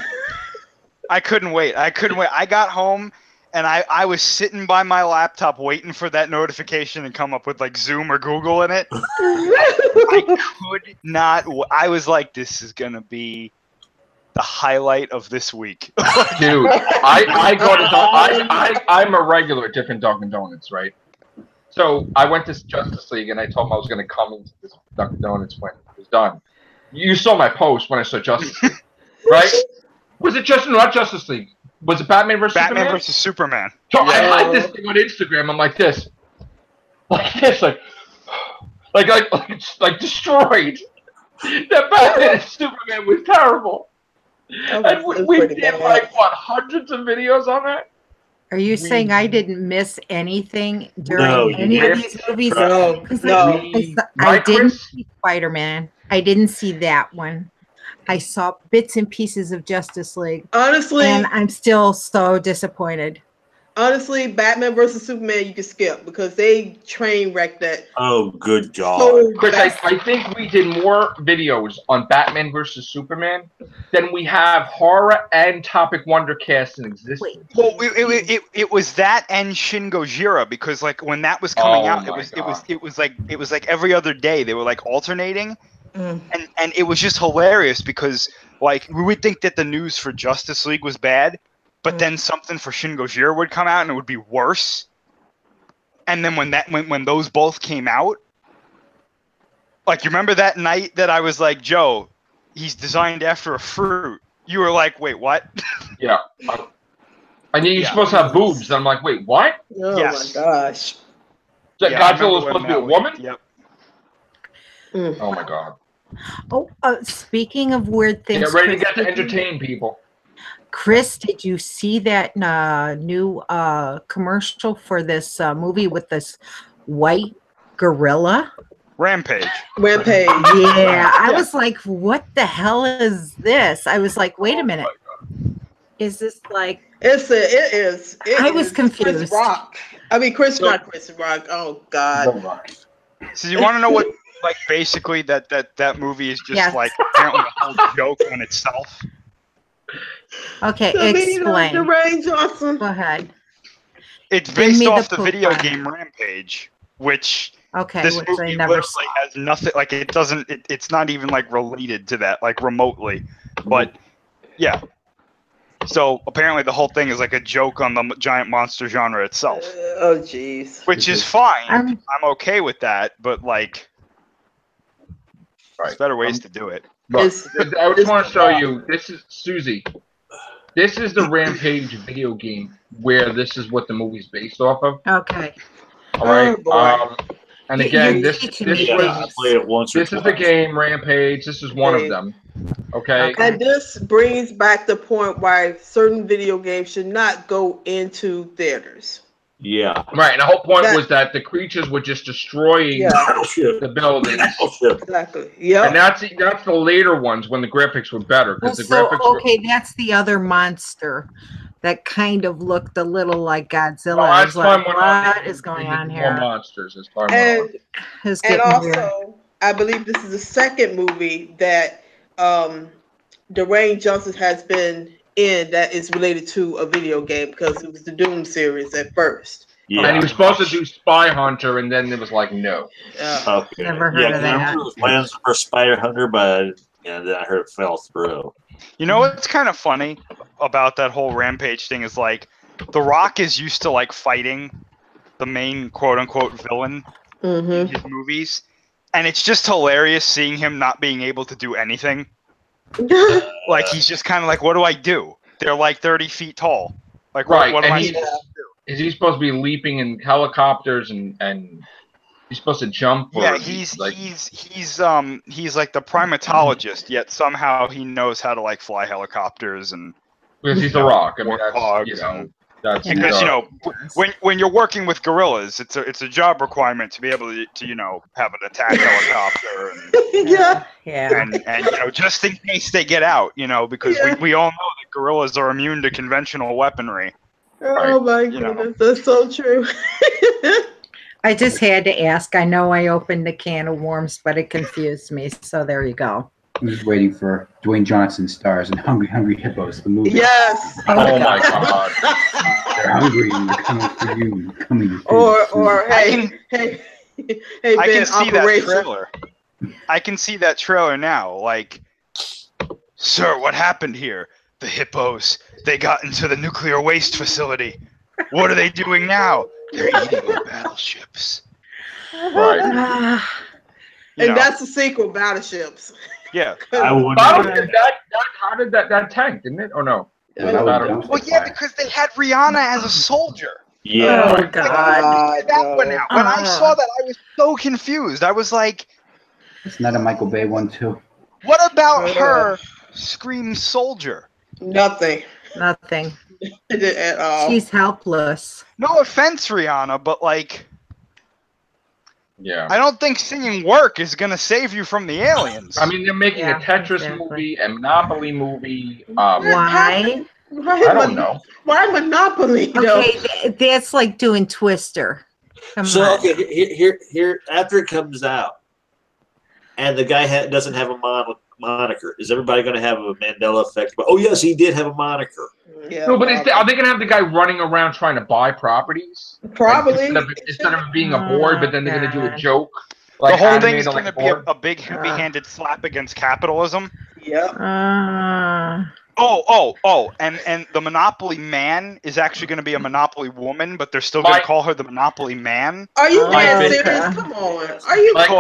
I couldn't wait. I got home and I was sitting by my laptop waiting for that notification to come up with like Zoom or Google in it. I could not. I was like, this is gonna be the highlight of this week. Dude, I go to I'm a regular at different Dunkin' Donuts, right? So I went to Justice League and I told him I was gonna come into this Dunkin' Donuts when it was done. You saw my post when I saw Justice League, right? Was it not Justice League? Was it Batman versus Superman? Batman versus Superman. So yeah. I had this thing on Instagram. I'm like this, like destroyed. That Batman and Superman was terrible. And we did like what, hundreds of videos on that? Are you saying I didn't miss anything during any of these movies? No. I didn't see Spider-Man. I didn't see that one. I saw bits and pieces of Justice League. Honestly, and I'm still so disappointed. Honestly, Batman versus Superman you can skip because they train wrecked that. Oh, good God. So Chris, I think we did more videos on Batman versus Superman than we have horror and Topic Wonder cast in existence. Well, it was that and Shin Gojira because like when that was coming out, it was like every other day they were like alternating. And it was just hilarious because like we would think that the news for Justice League was bad, but then something for Shin Gojira would come out and it would be worse. And then when those both came out, like you remember that night that I was like, Joe, he's designed after a fruit. You were like, wait, what? Yeah. And you're supposed to have boobs. And I'm like, wait, what? Oh yes. my gosh. That Godzilla was supposed to be a woman? Yep. Oh my God. Oh, speaking of weird things, Get ready to get to entertain people. Chris, did you see that new commercial for this movie with this white gorilla? Rampage. Yeah, I was like, what the hell is this? I was like, wait a minute. Is this like... It is. I was confused. Chris Rock. I mean, not Chris Rock. Oh, God. So you want to know what... Like basically that movie is just like apparently a whole joke on itself. Okay, explain. Go ahead. It's based off the video game Rampage, which this movie literally has nothing. Like it doesn't. It's not even like related to that, like remotely. But yeah. So apparently the whole thing is like a joke on the giant monster genre itself. Oh jeez. Which is fine. I'm okay with that, but like. There's better ways to do it. Look, I just want to show you. This is Susie. This is the Rampage video game where this is what the movie's based off of. Okay. All right. And again, this is the game Rampage. This is one of them. Okay. And this brings back the point why certain video games should not go into theaters. Yeah. Right, and the whole point was that the creatures were just destroying the buildings. Exactly. Yeah. And that's the later ones when the graphics were better, because the graphics okay, that's the other monster that kind of looked a little like Godzilla. Well, I was like, what is going on here? More monsters as time and also, I believe this is the second movie that Dwayne Johnson has been in that is related to a video game, because it was the Doom series at first. Yeah. And he was supposed to do Spy Hunter, and then it was like, no. Okay. Never heard of that. I remember the plans for Spy Hunter, but then I heard it fell through. You know what's kind of funny about that whole Rampage thing is, like, The Rock is used to, like, fighting the main quote-unquote villain in his movies, and it's just hilarious seeing him not being able to do anything. Like, he's just kind of like, what do I do? They're like 30 feet tall. Like, what am I supposed to do? Is he supposed to be leaping in helicopters and he's supposed to jump? Yeah, he's like the primatologist, yet somehow he knows how to, like, fly helicopters and because he's The Rock. I mean, that's because when you're working with gorillas, it's a job requirement to be able to have an attack helicopter and just in case they get out, because we all know that gorillas are immune to conventional weaponry. Oh my goodness, that's so true. I just had to ask. I know I opened a can of worms, but it confused me. So there you go. I'm just waiting for Dwayne Johnson stars in Hungry Hungry Hippos, the movie. Yes. Oh my God. They're hungry and they're coming for you. Coming or hey, I can see that trailer. I can see that trailer now. Like, sir, what happened here? The hippos, they got into the nuclear waste facility. What are they doing now? They're eating our battleships. Right. And that's the sequel, Battleships. Yeah. How did that tank, didn't it? Or no? Well, yeah, because they had Rihanna as a soldier. Yeah. Oh, God. That one out. When I saw that, I was so confused. I was like, it's not a Michael Bay one, too. What about her scream soldier? Nothing. At all. She's helpless. No offense, Rihanna, but like, yeah, I don't think singing "Work" is gonna save you from the aliens. I mean, they're making a Tetris movie, a Monopoly movie. Why? I don't know. Why Monopoly? Okay, that's like doing Twister. Here, after it comes out, and the guy doesn't have a moniker, is everybody going to have a Mandela effect? Oh, yes, he did have a moniker. Yeah, no, but are they going to have the guy running around trying to buy properties? Probably. Like, instead of being a board, but then they're going to do a joke. Like, the whole thing is going to be a big heavy-handed slap against capitalism. Yep. And the Monopoly man is actually going to be a Monopoly woman, but they're still going to call her the Monopoly man. Are you being serious? Come on. Are you? Like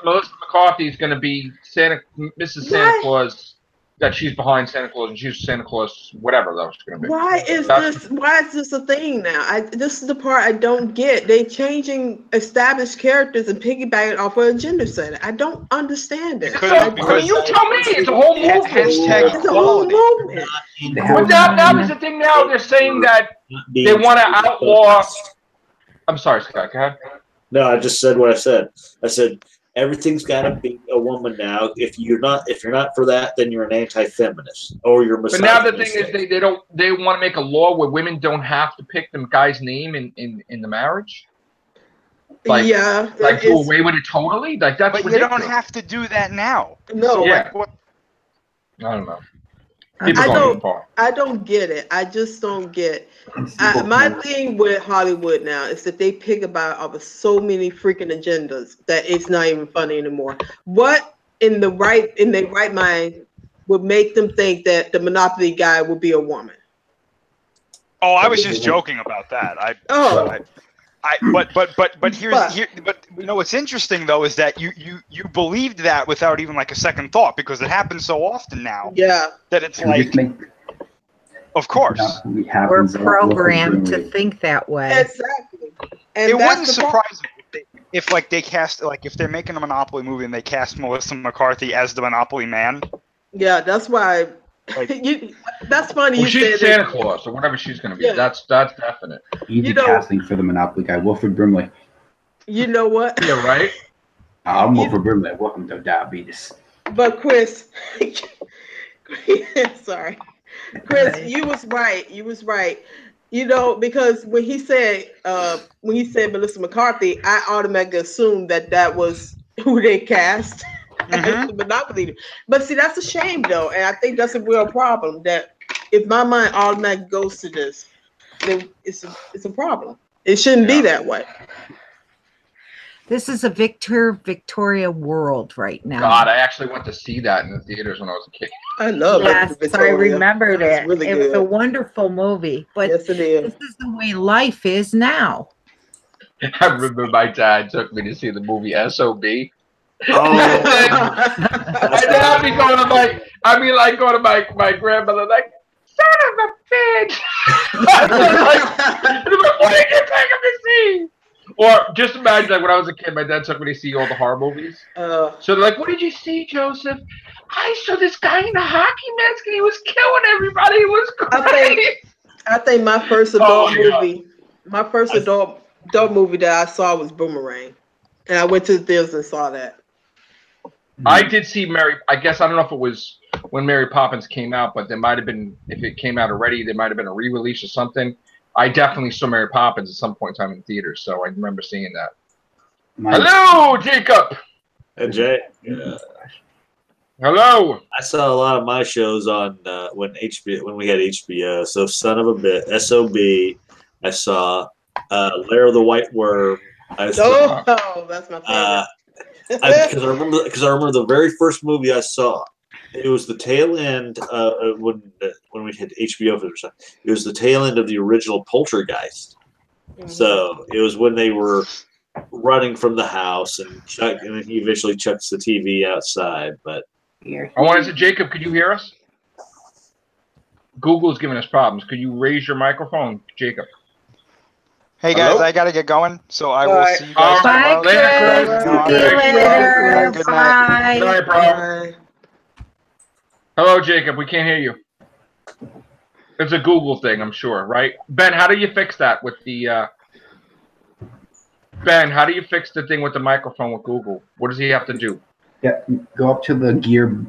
Melissa McCarthy is going to be Mrs. Santa Claus. That she's behind Santa Claus and she's Santa Claus, whatever that was going to be. Why is this a thing now? This is the part I don't get. They changing established characters and piggybacking off of a gender setting. I don't understand it. Because you tell me, it's a whole movement. It's a whole movement. But that was the thing. Now they're saying that they want to outlaw. I'm sorry, Scott. Go ahead. No, I just said what I said. I said everything's got to be a woman now. If you're not for that, then you're an anti-feminist or you're misogynist. But now the thing is, they want to make a law where women don't have to pick the guy's name in the marriage. Like, do away with it totally. Like that's. But ridiculous. You don't have to do that now. No. So, yeah. What? I don't know. I don't get it. I just don't get. My thing with Hollywood now is that they pick about over so many freaking agendas that it's not even funny anymore. What in their right mind would make them think that the Monopoly guy would be a woman? Oh, I was just joking about that. But you know what's interesting though is that you believed that without even like a second thought because it happens so often now. Yeah. That it's like, of course, we're programmed to think that way. Exactly. And it wouldn't surprise me if like they cast if they're making a Monopoly movie and they cast Melissa McCarthy as the Monopoly man. Yeah, that's why. Like, that's funny. Well, you she's said Santa Claus or whatever she's going to be. Yeah. That's definite. Easy casting for the Monopoly guy, Wilford Brimley. You know what? Yeah, right. I'm Wilford Brimley. Welcome to Diabetes. But Chris, sorry, Chris, you was right. You was right. You know, because when he said Melissa McCarthy, I automatically assumed that was who they cast as the Monopoly. But see, that's a shame though, and I think that's a real problem. That if my mind automatically goes to this, then it's a problem. It shouldn't be that way. This is a Victoria world right now. God, I actually went to see that in the theaters when I was a kid. I love Yes, I remember that. Really it was a wonderful movie, but yes, it is. this is the way life is now. I remember my dad took me to see the movie S.O.B. Oh, And then I'd be going to my grandmother like, son of a bitch. What did you take him to see? Or just imagine, like when I was a kid, my dad took me to see all the horror movies. So they're like, "What did you see, Joseph?" I saw this guy in a hockey mask, and he was killing everybody. It was great. I think my first adult movie, my first adult movie that I saw was Boomerang, and I went to the theaters and saw that. I did see Mary. I guess I don't know if it was when Mary Poppins came out, but there might have been, if it came out already, there might have been a re-release or something. I definitely saw Mary Poppins at some point in time in theaters, so I remember seeing that. Hello, Jacob. Hey, Jay. Hello. I saw a lot of my shows on when we had HBO. So Son of a Bit, SOB. I saw Lair of the White Worm. I saw, that's my favorite. Because I remember the very first movie I saw. It was the tail end when we had HBO for the first time. It was the tail end of the original Poltergeist. Mm-hmm. So it was when they were running from the house, and then he eventually chucks the TV outside. But I wanted to, Jacob, could you hear us? Google's giving us problems. Could you raise your microphone, Jacob? Hey guys, Hello? I gotta get going, so I will see you guys Bye, tomorrow. Chris. See you later. Good night. Good night, bro. Hello, Jacob. We can't hear you. It's a Google thing, I'm sure, right? Ben, how do you fix that with the Ben, how do you fix the thing with the microphone with Google? What does he have to do? Yeah, go up to the gear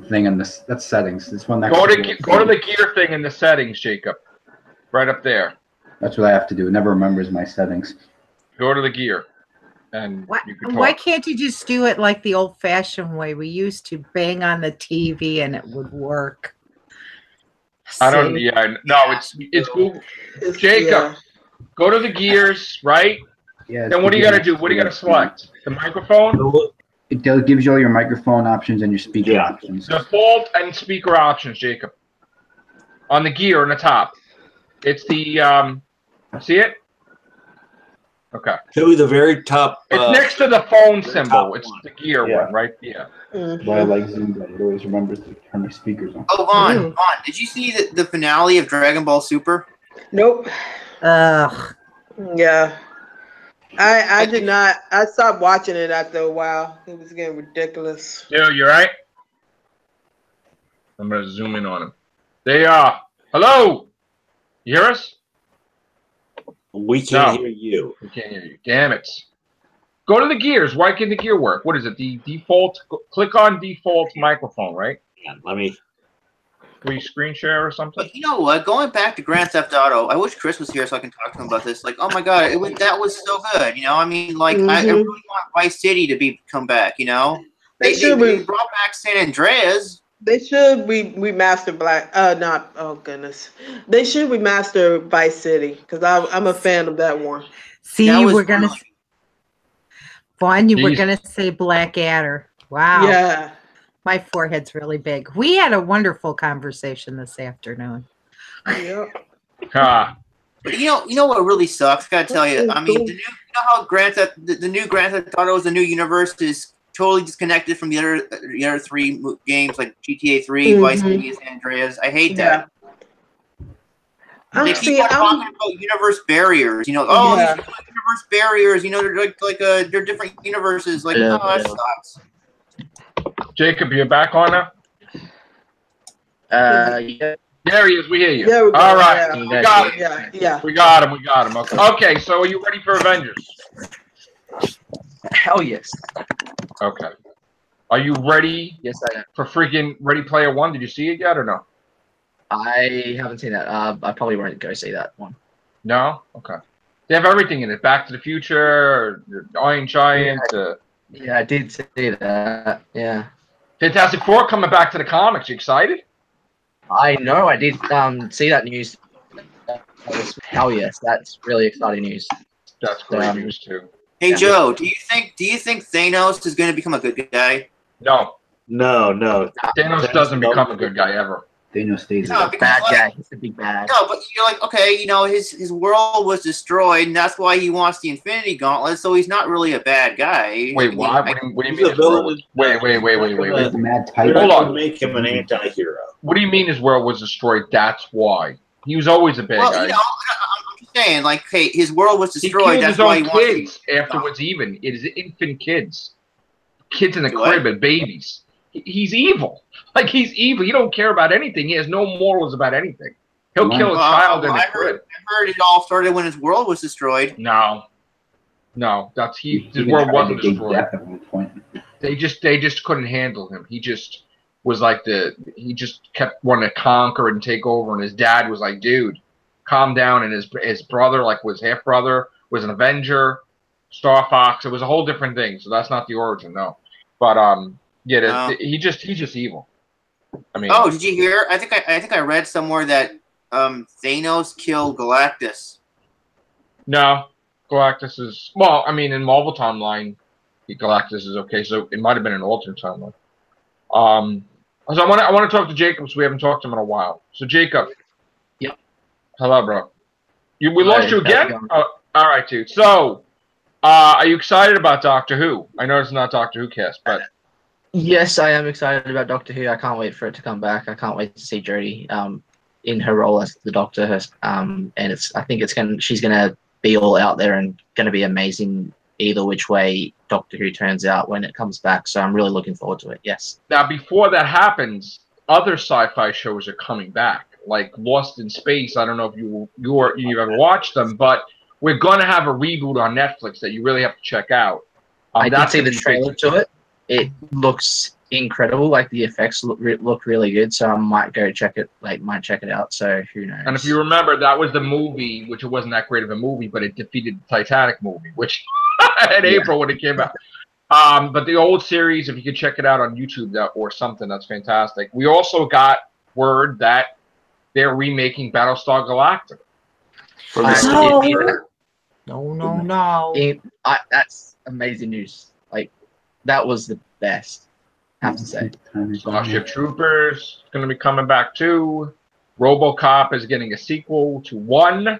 thing in this. That's settings. This one. Go to the gear thing in the settings, Jacob. Right up there. That's what I have to do. It never remembers my settings. Go to the gear, and you can talk. Why can't you just do it like the old-fashioned way we used to? Bang on the TV and it would work. I don't. Yeah, no, it's Google. Jacob, go to the gears, right? Yeah. Then what do you got to do? What do you got to select? The microphone. It gives you all your microphone options and your speaker options. Default and speaker options, Jacob. On the gear on the top. It's the see it? Okay. To the very top. It's next to the phone symbol. It's the gear one, right? Yeah. Why I like Zoom, but it always remembers to turn my speakers on. Oh, Vaughn, did you see the finale of Dragon Ball Super? Nope. Ugh. Yeah. I did not. I stopped watching it after a while. It was getting ridiculous. Yeah, you right? I'm going to zoom in on him. They are. Hello? You hear us? We can't hear you. We can't hear you. Damn it. Go to the gears. Why can't the gear work? What is it? The default? Click on default microphone, right? Yeah, let me. Can we screen share or something? But you know what? Going back to Grand Theft Auto, I wish Chris was here so I can talk to him about this. Like, oh my god, that was so good. You know, I mean, like, I really want Vice City to come back. You know, they brought back San Andreas. They should remaster They should remaster Vice City because I'm a fan of that one. See, we're gonna. Vaughn, you were gonna say Blackadder. Wow. Yeah. My forehead's really big. We had a wonderful conversation this afternoon. Yeah. But you know what really sucks? Gotta tell you. I mean, you know how the new Grand Theft Auto is the new universe is totally disconnected from the other three games like GTA 3, Vice City, San Andreas. I hate that. They keep on talking about universe barriers. You know, these universe multiverse barriers. You know, they're different universes. Like, Yeah, that yeah. sucks. Jacob, you're back on now? Yeah. There he is. We hear you. There we go. All right. Yeah. We got him. Yeah. We got him. Okay, so are you ready for Avengers? Hell yes. Okay. Are you ready Yes, I am. for freaking Ready Player One? Did you see it yet or no? I haven't seen that. I probably won't go see that one. No? Okay. They have everything in it. Back to the Future, Iron Giant. Yeah, I did see that. Yeah. Fantastic Four coming back to the comics. You excited? I know. I did see that news. Hell yes, that's really exciting news. That's great news too. Hey Yeah. Joe, do you think Thanos is going to become a good guy? No. No. Thanos doesn't become a good guy ever. Thanos stays No, there. because, Bad like, guy. He's a big bad. No, but you're like, okay, you know, his world was destroyed, and that's why he wants the Infinity Gauntlet. So he's not really a bad guy. Wait, why? What do you He's mean? a His world villain. was, wait. He's the mad They're type. Hold not on. gonna make him an anti-hero. What do you mean his world was destroyed? That's why. He was always a bad Well, guy. you know, I'm just saying, like, hey, his world was He destroyed. killed That's his why he own wants. kids afterwards. Even it is infant kids in the Do what? crib and babies. He's evil. Like he's evil. You don't care about anything. He has no morals about anything. He'll kill a child in the crib. I heard it all started when his world was destroyed. No, that's He his even world tried wasn't to dig destroyed. death at one point. They just couldn't handle him. He just was like he just kept wanting to conquer and take over. And his dad was like, dude, calm down. And his brother, like was half brother, was an Avenger, Star Fox. It was a whole different thing. So that's not the origin, no. But yeah, he's just evil. I mean, Oh, did you hear? I think I read somewhere that Thanos killed Galactus. no, Galactus is well. I mean, in Marvel timeline, Galactus is okay. So it might have been an alternate timeline. So I want to talk to Jacob. So we haven't talked to him in a while. So Jacob. Yep. Hello, bro. We lost you How's it again? going? All right, dude. So, are you excited about Doctor Who? I know it's not Doctor Who cast, but Yes, I am excited about Doctor Who. I can't wait for it to come back. I can't wait to see Jodie in her role as the Doctor. And she's gonna be all out there and gonna be amazing either which way Doctor Who turns out when it comes back. So I'm really looking forward to it. Yes. now before that happens, other sci-fi shows are coming back, like Lost in Space. I don't know if you've ever watched them, but we're gonna have a reboot on Netflix that you really have to check out. I did see gonna the be trailer big. to it. It looks incredible. Like the effects look really good. So I might go check it. Might check it out. So who knows? And if you remember, that was the movie, which it wasn't that great of a movie, but it defeated the Titanic movie, which in April when it came out. But the old series, if you could check it out on YouTube or something, that's fantastic. We also got word that they're remaking Battlestar Galactica. No. That's amazing news. That was the best. I have to say. Starship Troopers going to be coming back too. RoboCop is getting a sequel to 1.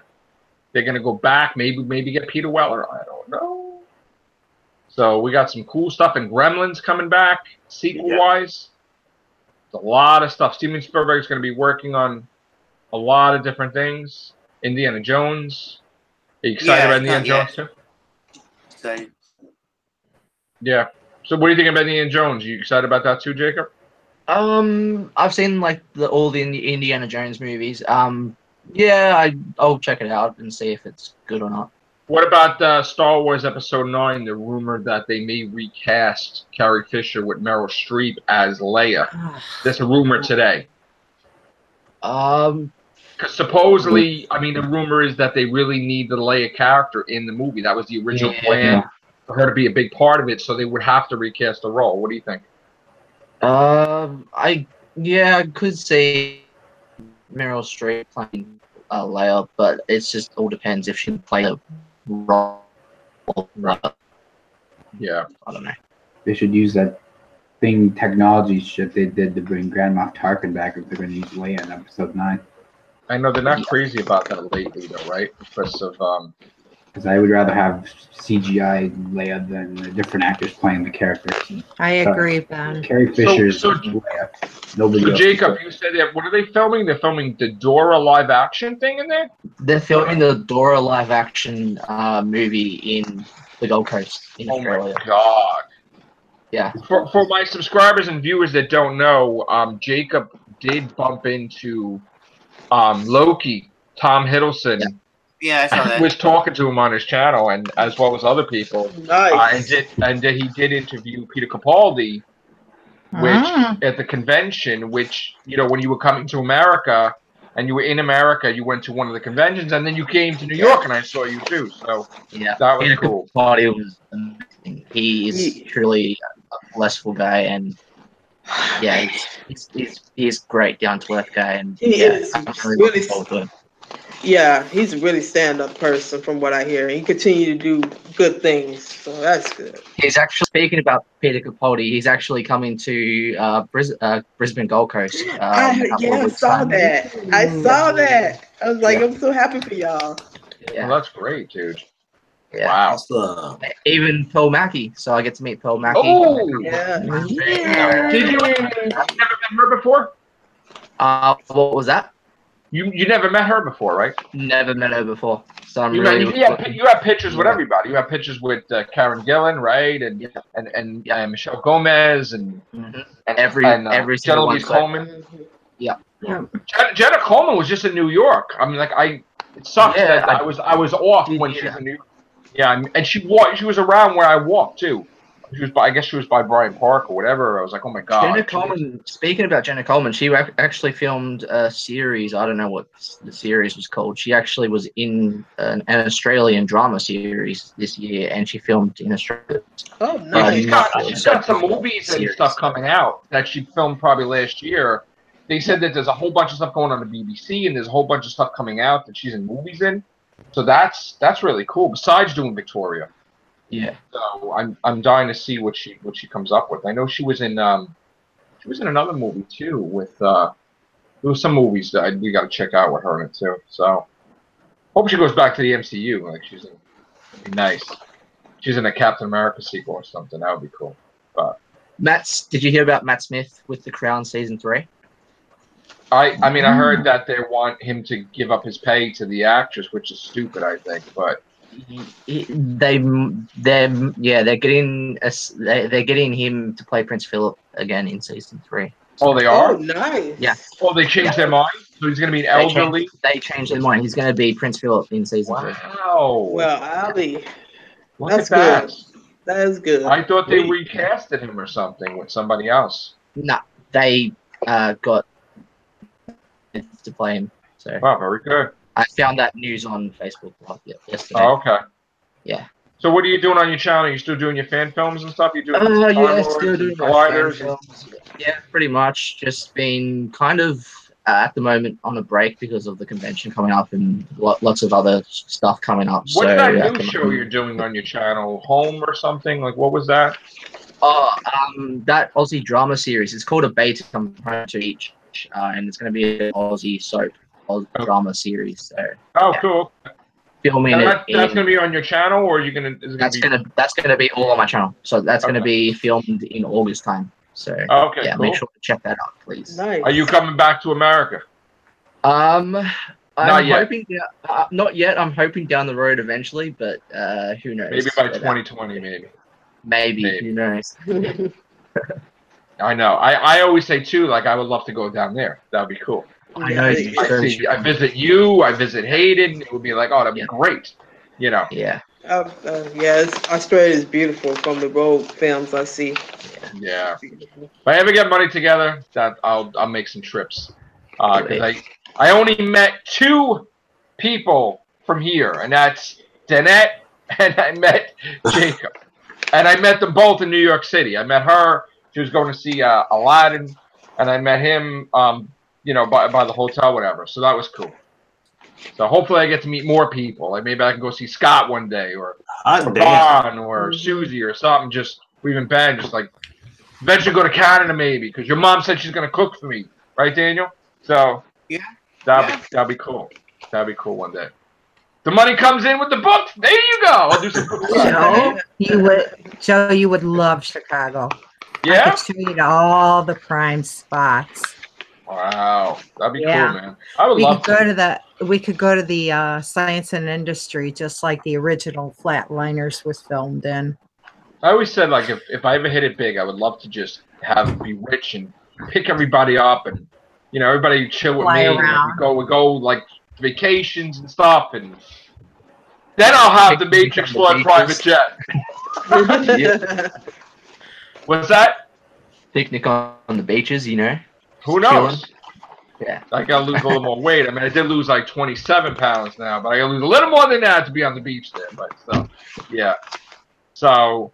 They're going to go back, maybe get Peter Weller. I don't know. So we got some cool stuff, and Gremlins coming back sequel-wise. There's a lot of stuff. Steven Spielberg is going to be working on a lot of different things. Indiana Jones. Are you excited about Indiana Jones too? Excited. Yeah. So what do you think about Indiana Jones? You excited about that too, Jacob? I've seen all the Indiana Jones movies. Yeah, I'll check it out and see if it's good or not. What about Star Wars Episode 9? The rumor that they may recast Carrie Fisher with Meryl Streep as Leia. That's a rumor today. Because supposedly, I mean, the rumor is that they really need the Leia character in the movie. That was the original plan for her to be a big part of it, so they would have to recast the role. What do you think? I could see Meryl Streep playing Leia, but it's just all depends if she can play a role. Yeah. I don't know. They should use that technology shit they did to bring Grand Moff Tarkin back if they're going to use Leia in Episode 9. I know they're not crazy about that lately, though, right? Because of Because I would rather have CGI Leia than the different actors playing the characters. I agree, Ben. Carrie Fisher's So- Leia. Nobody So else. Jacob, you said that. What are they filming? They're filming the Dora live action thing in there. They're filming the Dora live action movie in the Gold Coast in Oh Australia. my god! Yeah. For my subscribers and viewers that don't know, Jacob did bump into Loki, Tom Hiddleston. Yeah, I saw that. Was talking to him on his channel, and as well as other people. Nice. He did interview Peter Capaldi, which at the convention, which, you know, when you were coming to America and you were in America, you went to one of the conventions, and then you came to New York, and I saw you too. So Yeah, that was Peter cool. Capaldi was amazing. He is truly a blissful guy, and yeah, he's great, down to earth guy, and He yeah, is I'm really really- looking forward to it. Yeah, he's a really stand-up person from what I hear. He continue to do good things, so that's good. He's actually, speaking about Peter Capaldi, he's actually coming to Brisbane Gold Coast. I saw that. I saw that. I was like, I'm so happy for y'all. Yeah, Well, that's great, dude. yeah. Wow. Awesome. Even Pearl Mackie, so I get to meet Pearl Mackie. Oh, Yeah. did you never met her before? What was that? You never met her before, right? Never met her before, so I'm You really. have pictures with everybody. You have pictures with Karen Gillan, right? And Michelle Gomez and every single Genevieve one. Coleman. Yeah. Jenna Coleman was just in New York. I mean, it sucks Yeah, that I was off when she was in New York. Yeah, and she was around where I walked too. I guess she was by Bryant Park or whatever. I was like, oh my god. Jenna Coleman. Speaking about Jenna Coleman, she actually filmed a series. I don't know what the series was called. She actually was in an Australian drama series this year, and she filmed in Australia. Oh, Yeah, nice. she's got some movies and stuff coming out that she filmed probably last year. They said that there's a whole bunch of stuff going on the BBC, and there's a whole bunch of stuff coming out that she's in movies in. So that's really cool. Besides doing Victoria. Yeah. So I'm dying to see what she comes up with. I know she was in another movie too with there was some movies that we got to check out with her in it too. So hope she goes back to the MCU. Like that'd be nice. She's in a Captain America sequel or something. That would be cool. But did you hear about Matt Smith with The Crown season 3? I mean I heard that they want him to give up his pay to the actress, which is stupid. I think, but. They're getting him to play Prince Philip again in season 3. Oh, they are? Oh, nice. Yeah. Oh, they changed their mind? So he's going to be an elderly? They changed their mind. He's going to be Prince Philip in season 3. Wow. Well, Ali, Look that's at that. good. That is good. I thought they recasted him or something with somebody else. No, they got to play him. So Wow, very good. I found that news on Facebook yesterday. Oh, okay. Yeah. So what are you doing on your channel? Are you still doing your fan films and stuff? You doing yeah, still doing my gliders? fan films. Yeah, pretty much. Just been kind of at the moment on a break because of the convention coming up and lots of other stuff coming up. What's so that new show you're doing on your channel? Home or something? Like what was that? Oh, that Aussie drama series. It's called A Beta Come Home to Each, and it's going to be an Aussie soap drama series. So cool. Filming that's going to be on your channel, or are you going to? That's gonna be all on my channel. So that's going to be filmed in August time. So cool. Make sure to check that out, please. Nice. Are you coming back to America? I'm Not yet. hoping not yet. I'm hoping down the road eventually, but who knows? Maybe by 2020, maybe. Maybe. Who knows? I know. I always say too, like I would love to go down there. That would be cool. I know. I visit you. I visit Hayden. It would be like, oh, that'd be great. You know. Yeah. Australia is beautiful from the road films I see. Yeah. If I ever get money together, that I'll make some trips. Because I only met 2 people from here, and that's Danette and I met Jacob, and I met them both in New York City. I met her. She was going to see Aladdin, and I met him. By the hotel, whatever. So that was cool. So hopefully I get to meet more people. Like maybe I can go see Scott one day, or Bon, or Susie, or something. Or even Ben. Just like eventually go to Canada, maybe, because your mom said she's gonna cook for me, right, Daniel? So that'd be cool. That'd be cool one day. The money comes in with the books. There you go. I'll do some books. Joe, you would love Chicago. Yeah? I could show you to all the prime spots. Wow. That'd be cool, man. I would love to. We could go to the Science and Industry, just like the original Flatliners was filmed in. I always said, like, if I ever hit it big, I would love to just be rich and pick everybody up and, you know, everybody chill with me. And we go like vacations and stuff, and then I'll have the Matrix Slott private jet. What's that? Picnic on the beaches, you know. Who knows? Chilling. Yeah. I gotta lose a little more weight. I mean, I did lose like 27 pounds now, but I gotta lose a little more than that to be on the beach there. But so, yeah. So,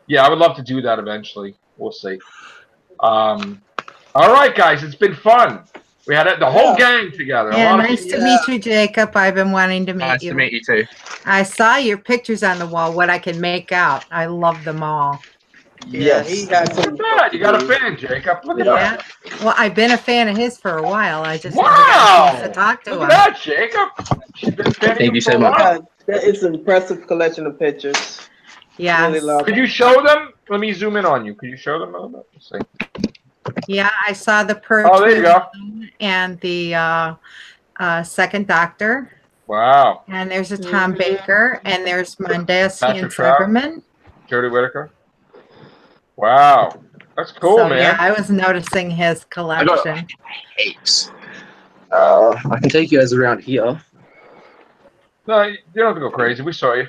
yeah, I would love to do that eventually. We'll see. All right, guys, it's been fun. We had the whole gang together. Yeah, nice to meet you, Jacob. I've been wanting to meet Nice you. to meet you too. I saw your pictures on the wall, what I can make out. I love them all. Yes. He got some. You got a fan, Jacob. Look at that. Well, I've been a fan of his for a while. I just wow. never got a chance to talk to him. Look at that, Jacob. She's been a fan Thank you so much. It's an impressive collection of pictures. Yeah. Really love Could you show them? Let me zoom in on you. Could you show them a little bit? Let's see. Yeah, I saw the Purge Oh, there you go. and the Second Doctor. Wow. And there's a Tom Baker, and there's Mondesi and Trout. Silverman. Jodie Whittaker. Wow. That's cool, So, man. yeah, I was noticing his collection. Apes. I can take you guys around here. No, you don't have to go crazy. We saw you.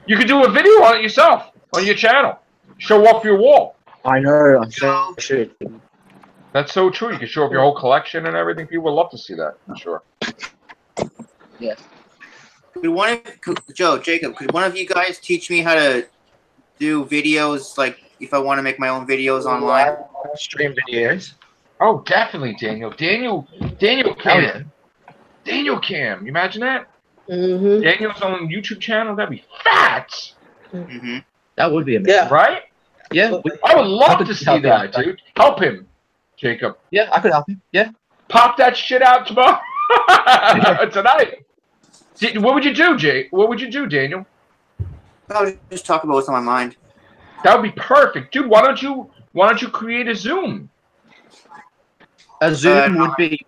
You could do a video on it yourself, on your channel. Show off your wall. I know. I should. That's so true. You can show off your whole collection and everything. People would love to see that, for sure. Yes. Jacob, could one of you guys teach me how to do videos, like if I want to make my own videos online? Stream videos. Oh, definitely, Daniel. Daniel Cam. yeah. Daniel Cam. You imagine that? Mm-hmm. Daniel's own YouTube channel. That'd be fat. Mm-hmm. That would be amazing. Yeah. Right? Yeah. I would love to see help that, out. dude. Help him, Jacob. Yeah, I could help you. Yeah. Pop that shit out tomorrow. Tonight. What would you do, Jay? What would you do, Daniel? I'll just talk about what's on my mind. That would be perfect, dude. Why don't you create a Zoom? A Zoom would be.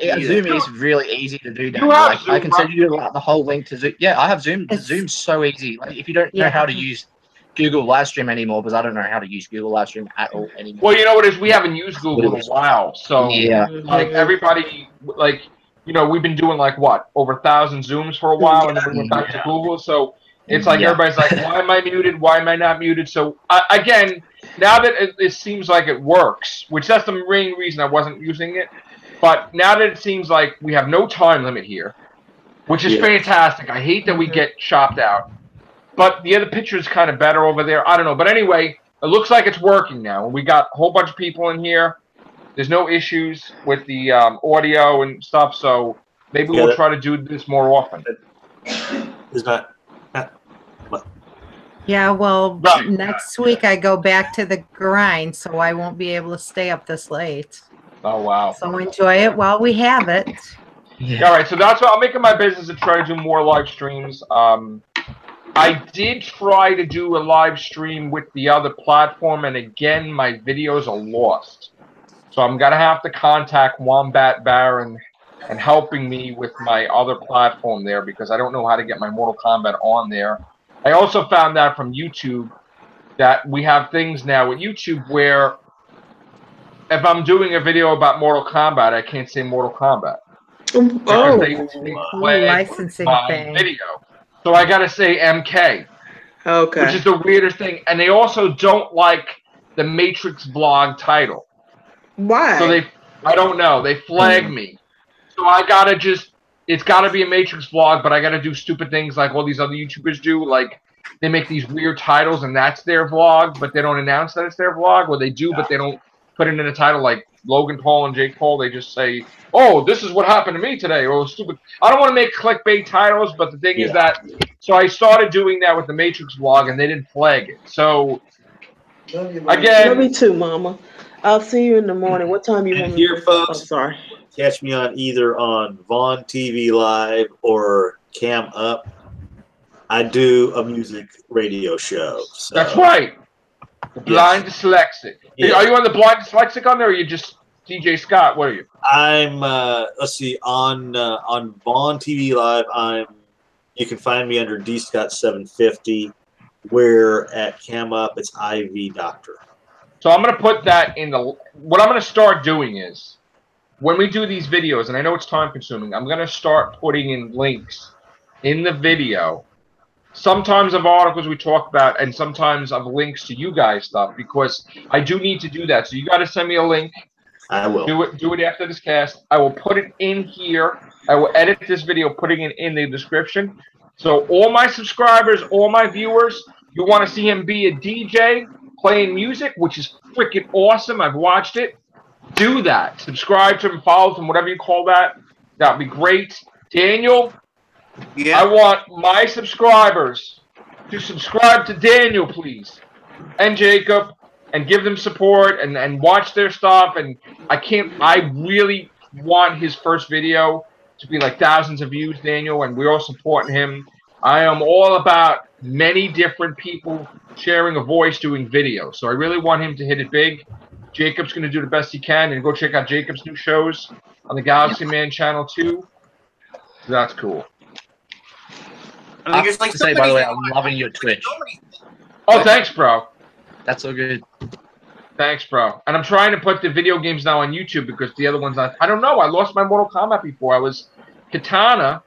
A Zoom is really easy to do. That. You have like, Zoom, I can send you like the whole link to Zoom. Yeah, I have Zoom. Zoom's so easy. Like, if you don't know how to use Google Livestream anymore, because I don't know how to use Google Livestream at all anymore. Well, you know what it is? We haven't used Google in a while, so yeah, like everybody, like we've been doing like what, over 1,000 Zooms for a while, and then we went back to Google. So it's like everybody's like, why am I muted? Why am I not muted? So again, now that it seems like it works, which that's the main reason I wasn't using it. But now that it seems like we have no time limit here, which is fantastic. I hate that we get chopped out. But the other picture is kind of better over there. I don't know. But anyway, it looks like it's working now. We got a whole bunch of people in here. There's no issues with the audio and stuff. So maybe we'll try to do this more often. It's not. Yeah, well, next week I go back to the grind, so I won't be able to stay up this late. Oh, wow. So enjoy it while we have it. Yeah. All right, so that's what I'll make it my business to try to do more live streams. I did try to do a live stream with the other platform, and again, my videos are lost. So I'm going to have to contact Wombat Baron and helping me with my other platform there because I don't know how to get my Mortal Kombat on there. I also found out from YouTube that we have things now with YouTube where if I'm doing a video about Mortal Kombat, I can't say Mortal Kombat. Oh, they licensing thing. Video. So I gotta say MK. Okay. Which is the weirdest thing. And they also don't like the Matrix vlog title. Why? So I don't know. They flag me. So I gotta it's gotta be a Matrix vlog, but I gotta do stupid things like all these other YouTubers do. Like they make these weird titles and that's their vlog, but they don't announce that it's their vlog, or they do, but they don't put it in a title like Logan Paul and Jake Paul. They just say, oh, this is what happened to me today, or stupid. I don't want to make clickbait titles, but the thing is that, so I started doing that with the Matrix vlog, and they didn't flag it. So, again. Love me too, Mama. I'll see you in the morning. What time you want me here, folks? I'm sorry. Catch me on either on Vaughn TV Live or Cam Up, I do a music radio show. So. That's right. The Blind Dyslexic. Yeah. Are you on the Blind Dyslexic on there, or are you just DJ Scott? What are you? I'm let's see, on Vaughn TV Live. You can find me under D Scott 750. Where at Cam Up, it's IV Doctor. So I'm going to put that in the. What I'm going to start doing is, when we do these videos, and I know it's time consuming, I'm going to start putting in links in the video. Sometimes of articles we talk about, and sometimes of links to you guys stuff, because I do need to do that. So you got to send me a link. I will do it after this cast. I will put it in here. I will edit this video, putting it in the description. So all my subscribers, all my viewers, you want to see him be a DJ playing music, which is freaking awesome. I've watched it. Do that. Subscribe to him, follow him, whatever you call that. That would be great. Daniel, I want my subscribers to subscribe to Daniel, please, and Jacob, and give them support and watch their stuff. And I really want his first video to be like thousands of views, Daniel, and we're all supporting him. I am all about many different people sharing a voice doing video. So I really want him to hit it big. Jacob's going to do the best he can, and go check out Jacob's new shows on the Galaxy Man channel too. That's cool. I mean, just like say, by the way, I'm loving your Twitch. Oh, thanks, bro. That's so good. Thanks, bro. And I'm trying to put the video games now on YouTube because the other ones, I don't know. I lost my Mortal Kombat before. I was Katana,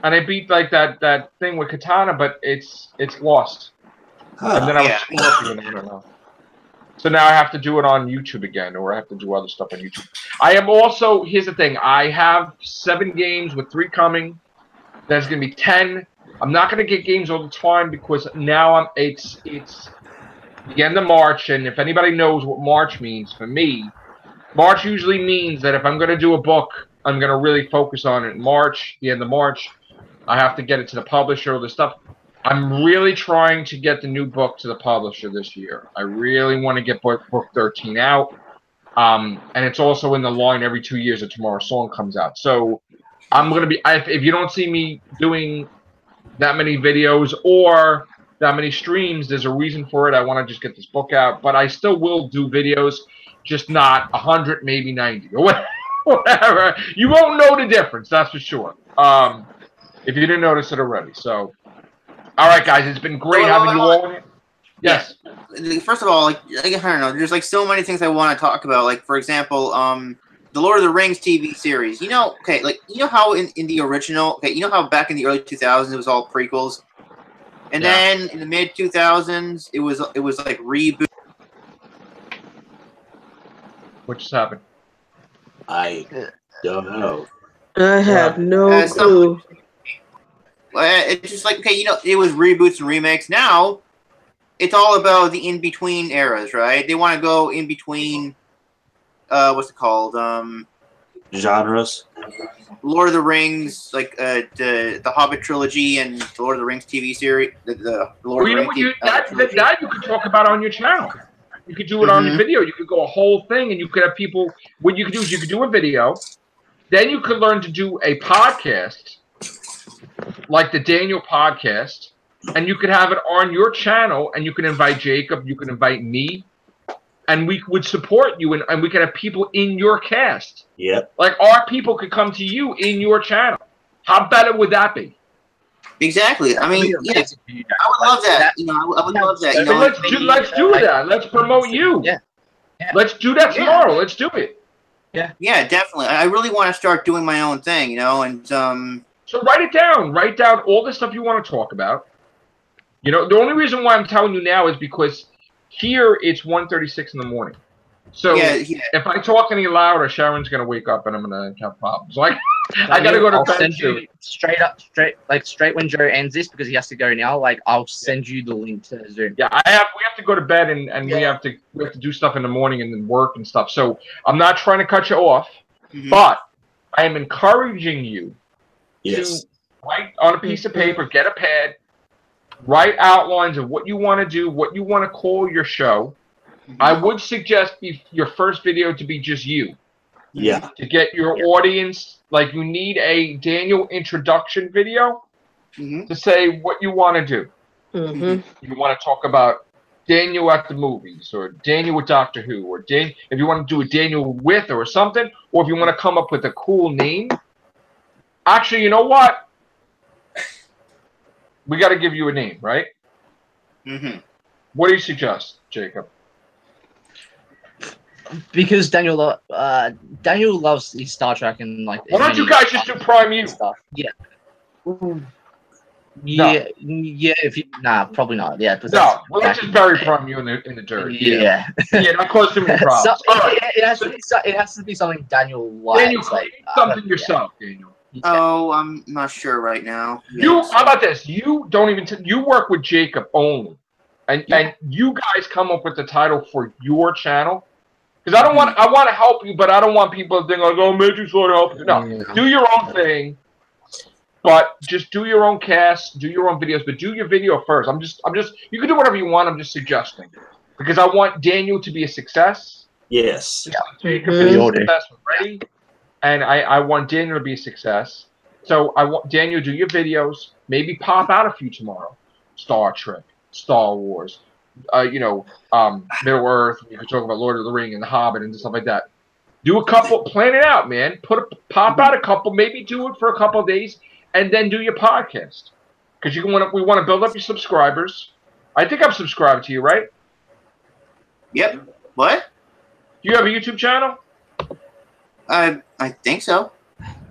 and I beat like that thing with Katana, but it's lost. And then I was Scorpion. I don't know. So now I have to do it on YouTube again, or I have to do other stuff on YouTube. I am also, here's the thing. I have 7 games with 3 coming. There's going to be 10. I'm not going to get games all the time because now it's the end of March, and if anybody knows what March means for me, March usually means that if I'm going to do a book, I'm going to really focus on it in March, the end of March. I have to get it to the publisher, all this stuff. I'm really trying to get the new book to the publisher this year. I really want to get book 13 out. And it's also in the line every 2 years that Tomorrow's Song comes out. So I'm going to be, if you don't see me doing that many videos or that many streams, there's a reason for it. I want to just get this book out, but I still will do videos, just not 100, maybe 90 or whatever. You won't know the difference, that's for sure. If you didn't notice it already. So, all right, guys, it's been great having you all. Yes. Yeah. First of all, like I don't know, there's like so many things I want to talk about. Like for example, the Lord of the Rings TV series. You know, okay, like you know how in the original, okay, you know how back in the early 2000s it was all prequels, and then in the mid 2000s it was like reboot. What just happened? I don't know. I have no clue. It's just like, okay, you know, it was reboots and remakes. Now, it's all about the in-between eras, right? They want to go in between, what's it called? Genres. Lord of the Rings, like the Hobbit trilogy and the Lord of the Rings TV series. The Lord of the Rings. That you could talk about on your channel. You could do it on the video. You could go a whole thing, and you could have people. What you could do is you could do a video, then you could learn to do a podcast, like the Daniel podcast, and you could have it on your channel, and you can invite Jacob, you can invite me, and we would support you, and we could have people in your cast. Yep. Like our people could come to you in your channel. How better would that be? Exactly. I mean, yeah, I would love that. You know, I would love that. You know, let's do that. Let's promote you. Yeah. Let's do that tomorrow. Let's do it. Yeah. Yeah, definitely. I really want to start doing my own thing. You know, and So write it down. Write down all the stuff you want to talk about. You know, the only reason why I'm telling you now is because here it's 1:36 in the morning. So if I talk any louder, Sharon's gonna wake up and I'm gonna have problems. Like I gotta go to I'll bed. send you straight when Joe ends this because he has to go now. Like I'll send you the link to Zoom. Yeah, we have to go to bed and we have to do stuff in the morning and then work and stuff. So I'm not trying to cut you off, but I am encouraging you to write on a piece of paper, get a pad, write outlines of what you want to do, what you want to call your show. I would suggest your first video to be just you. Yeah. To get your audience, like you need a Daniel introduction video to say what you want to do. You want to talk about Daniel at the movies, or Daniel with Doctor Who, or if you want to do a Daniel with or something, or if you want to come up with a cool name. Actually, you know what? We got to give you a name, right? What do you suggest, Jacob? Because Daniel loves his Star Trek and like. Why don't you guys just do Prime U? Stuff. Yeah. Yeah, yeah. If you probably not. Yeah. No, well, let's just bury Prime U in the dirt. Yeah. Yeah, not cause too many problems. It has to be something Daniel likes. Daniel, create something yourself, Daniel. Oh, I'm not sure right now. How about this? You don't even you work with Jacob only, and you guys come up with the title for your channel. Because I want to help you, but I don't want people to think like, oh, Matrix will help you. No, do your own thing, but just do your own cast, do your own videos, but do your video first. I'm just. You can do whatever you want. I'm just suggesting, because I want Daniel to be a success. Yes. Jacob to be a success already, and I want Daniel to be a success. So I want Daniel to do your videos. Maybe pop out a few tomorrow. Star Trek, Star Wars. Middle Earth. You can talk about Lord of the Ring and The Hobbit and stuff like that. Do a couple, plan it out, man. Pop out a couple, maybe do it for a couple of days, and then do your podcast. Because we want to build up your subscribers. I think I'm subscribed to you, right? Yep. What? Do you have a YouTube channel? I think so.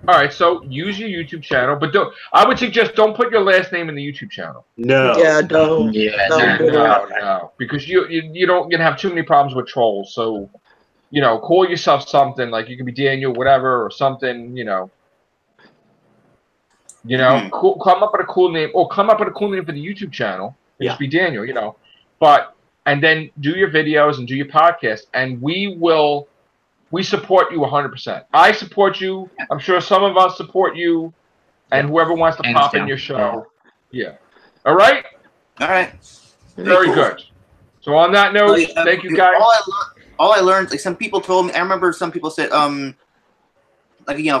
All right, so use your YouTube channel, but I would suggest don't put your last name in the YouTube channel. No. Yeah, don't. Yeah, No, because you don't have too many problems with trolls. So, call yourself something like you can be Daniel, whatever, or something. Cool, come up with a cool name, or come up with a cool name for the YouTube channel. Just be Daniel, and then do your videos and do your podcast, and we support you 100%. I support you. I'm sure some of us support you, and whoever wants to pop in your show. Yeah. All right? All right. Very good. So on that note, thank you guys. All I learned, like some people told me, I remember some people said,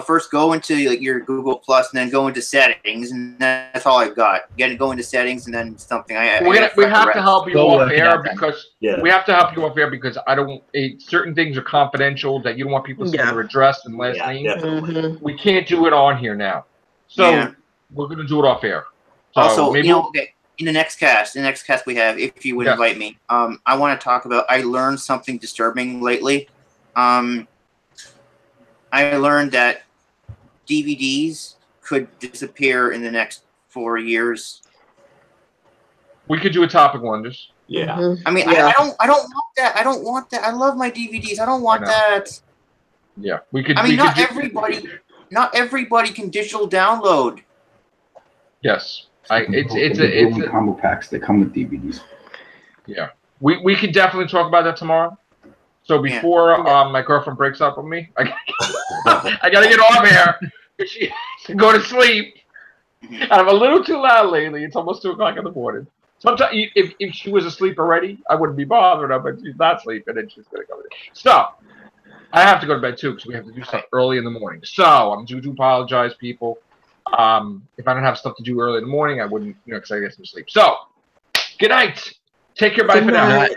first go into your Google Plus and then go into settings, and that's all I got. Go into settings and then something. We have to help you off air because we have to help you off air because certain things are confidential that you don't want people to see their address and last name. We can't do it on here now, so we're gonna do it off air. So also, in the next cast we have, if you would invite me, I want to talk about. I learned something disturbing lately. I learned that DVDs could disappear in the next 4 years. We could do a topic one, just yeah. I mean, I don't want that. I don't want that. I love my DVDs. I don't want that. Yeah, we could. I mean, not everybody can digital download. Yes, it's combo packs that come with DVDs. Yeah, we could definitely talk about that tomorrow. So before my girlfriend breaks up with me, I gotta get off here because she can go to sleep. And I'm a little too loud lately. It's almost 2 o'clock in the morning. Sometimes, if she was asleep already, I wouldn't be bothering her, but she's not sleeping, and she's gonna come in. So I have to go to bed too because we have to do stuff early in the morning. So I'm due to apologize, people. If I don't have stuff to do early in the morning, I wouldn't, because I get some sleep. So good night. Take care. Bye for now.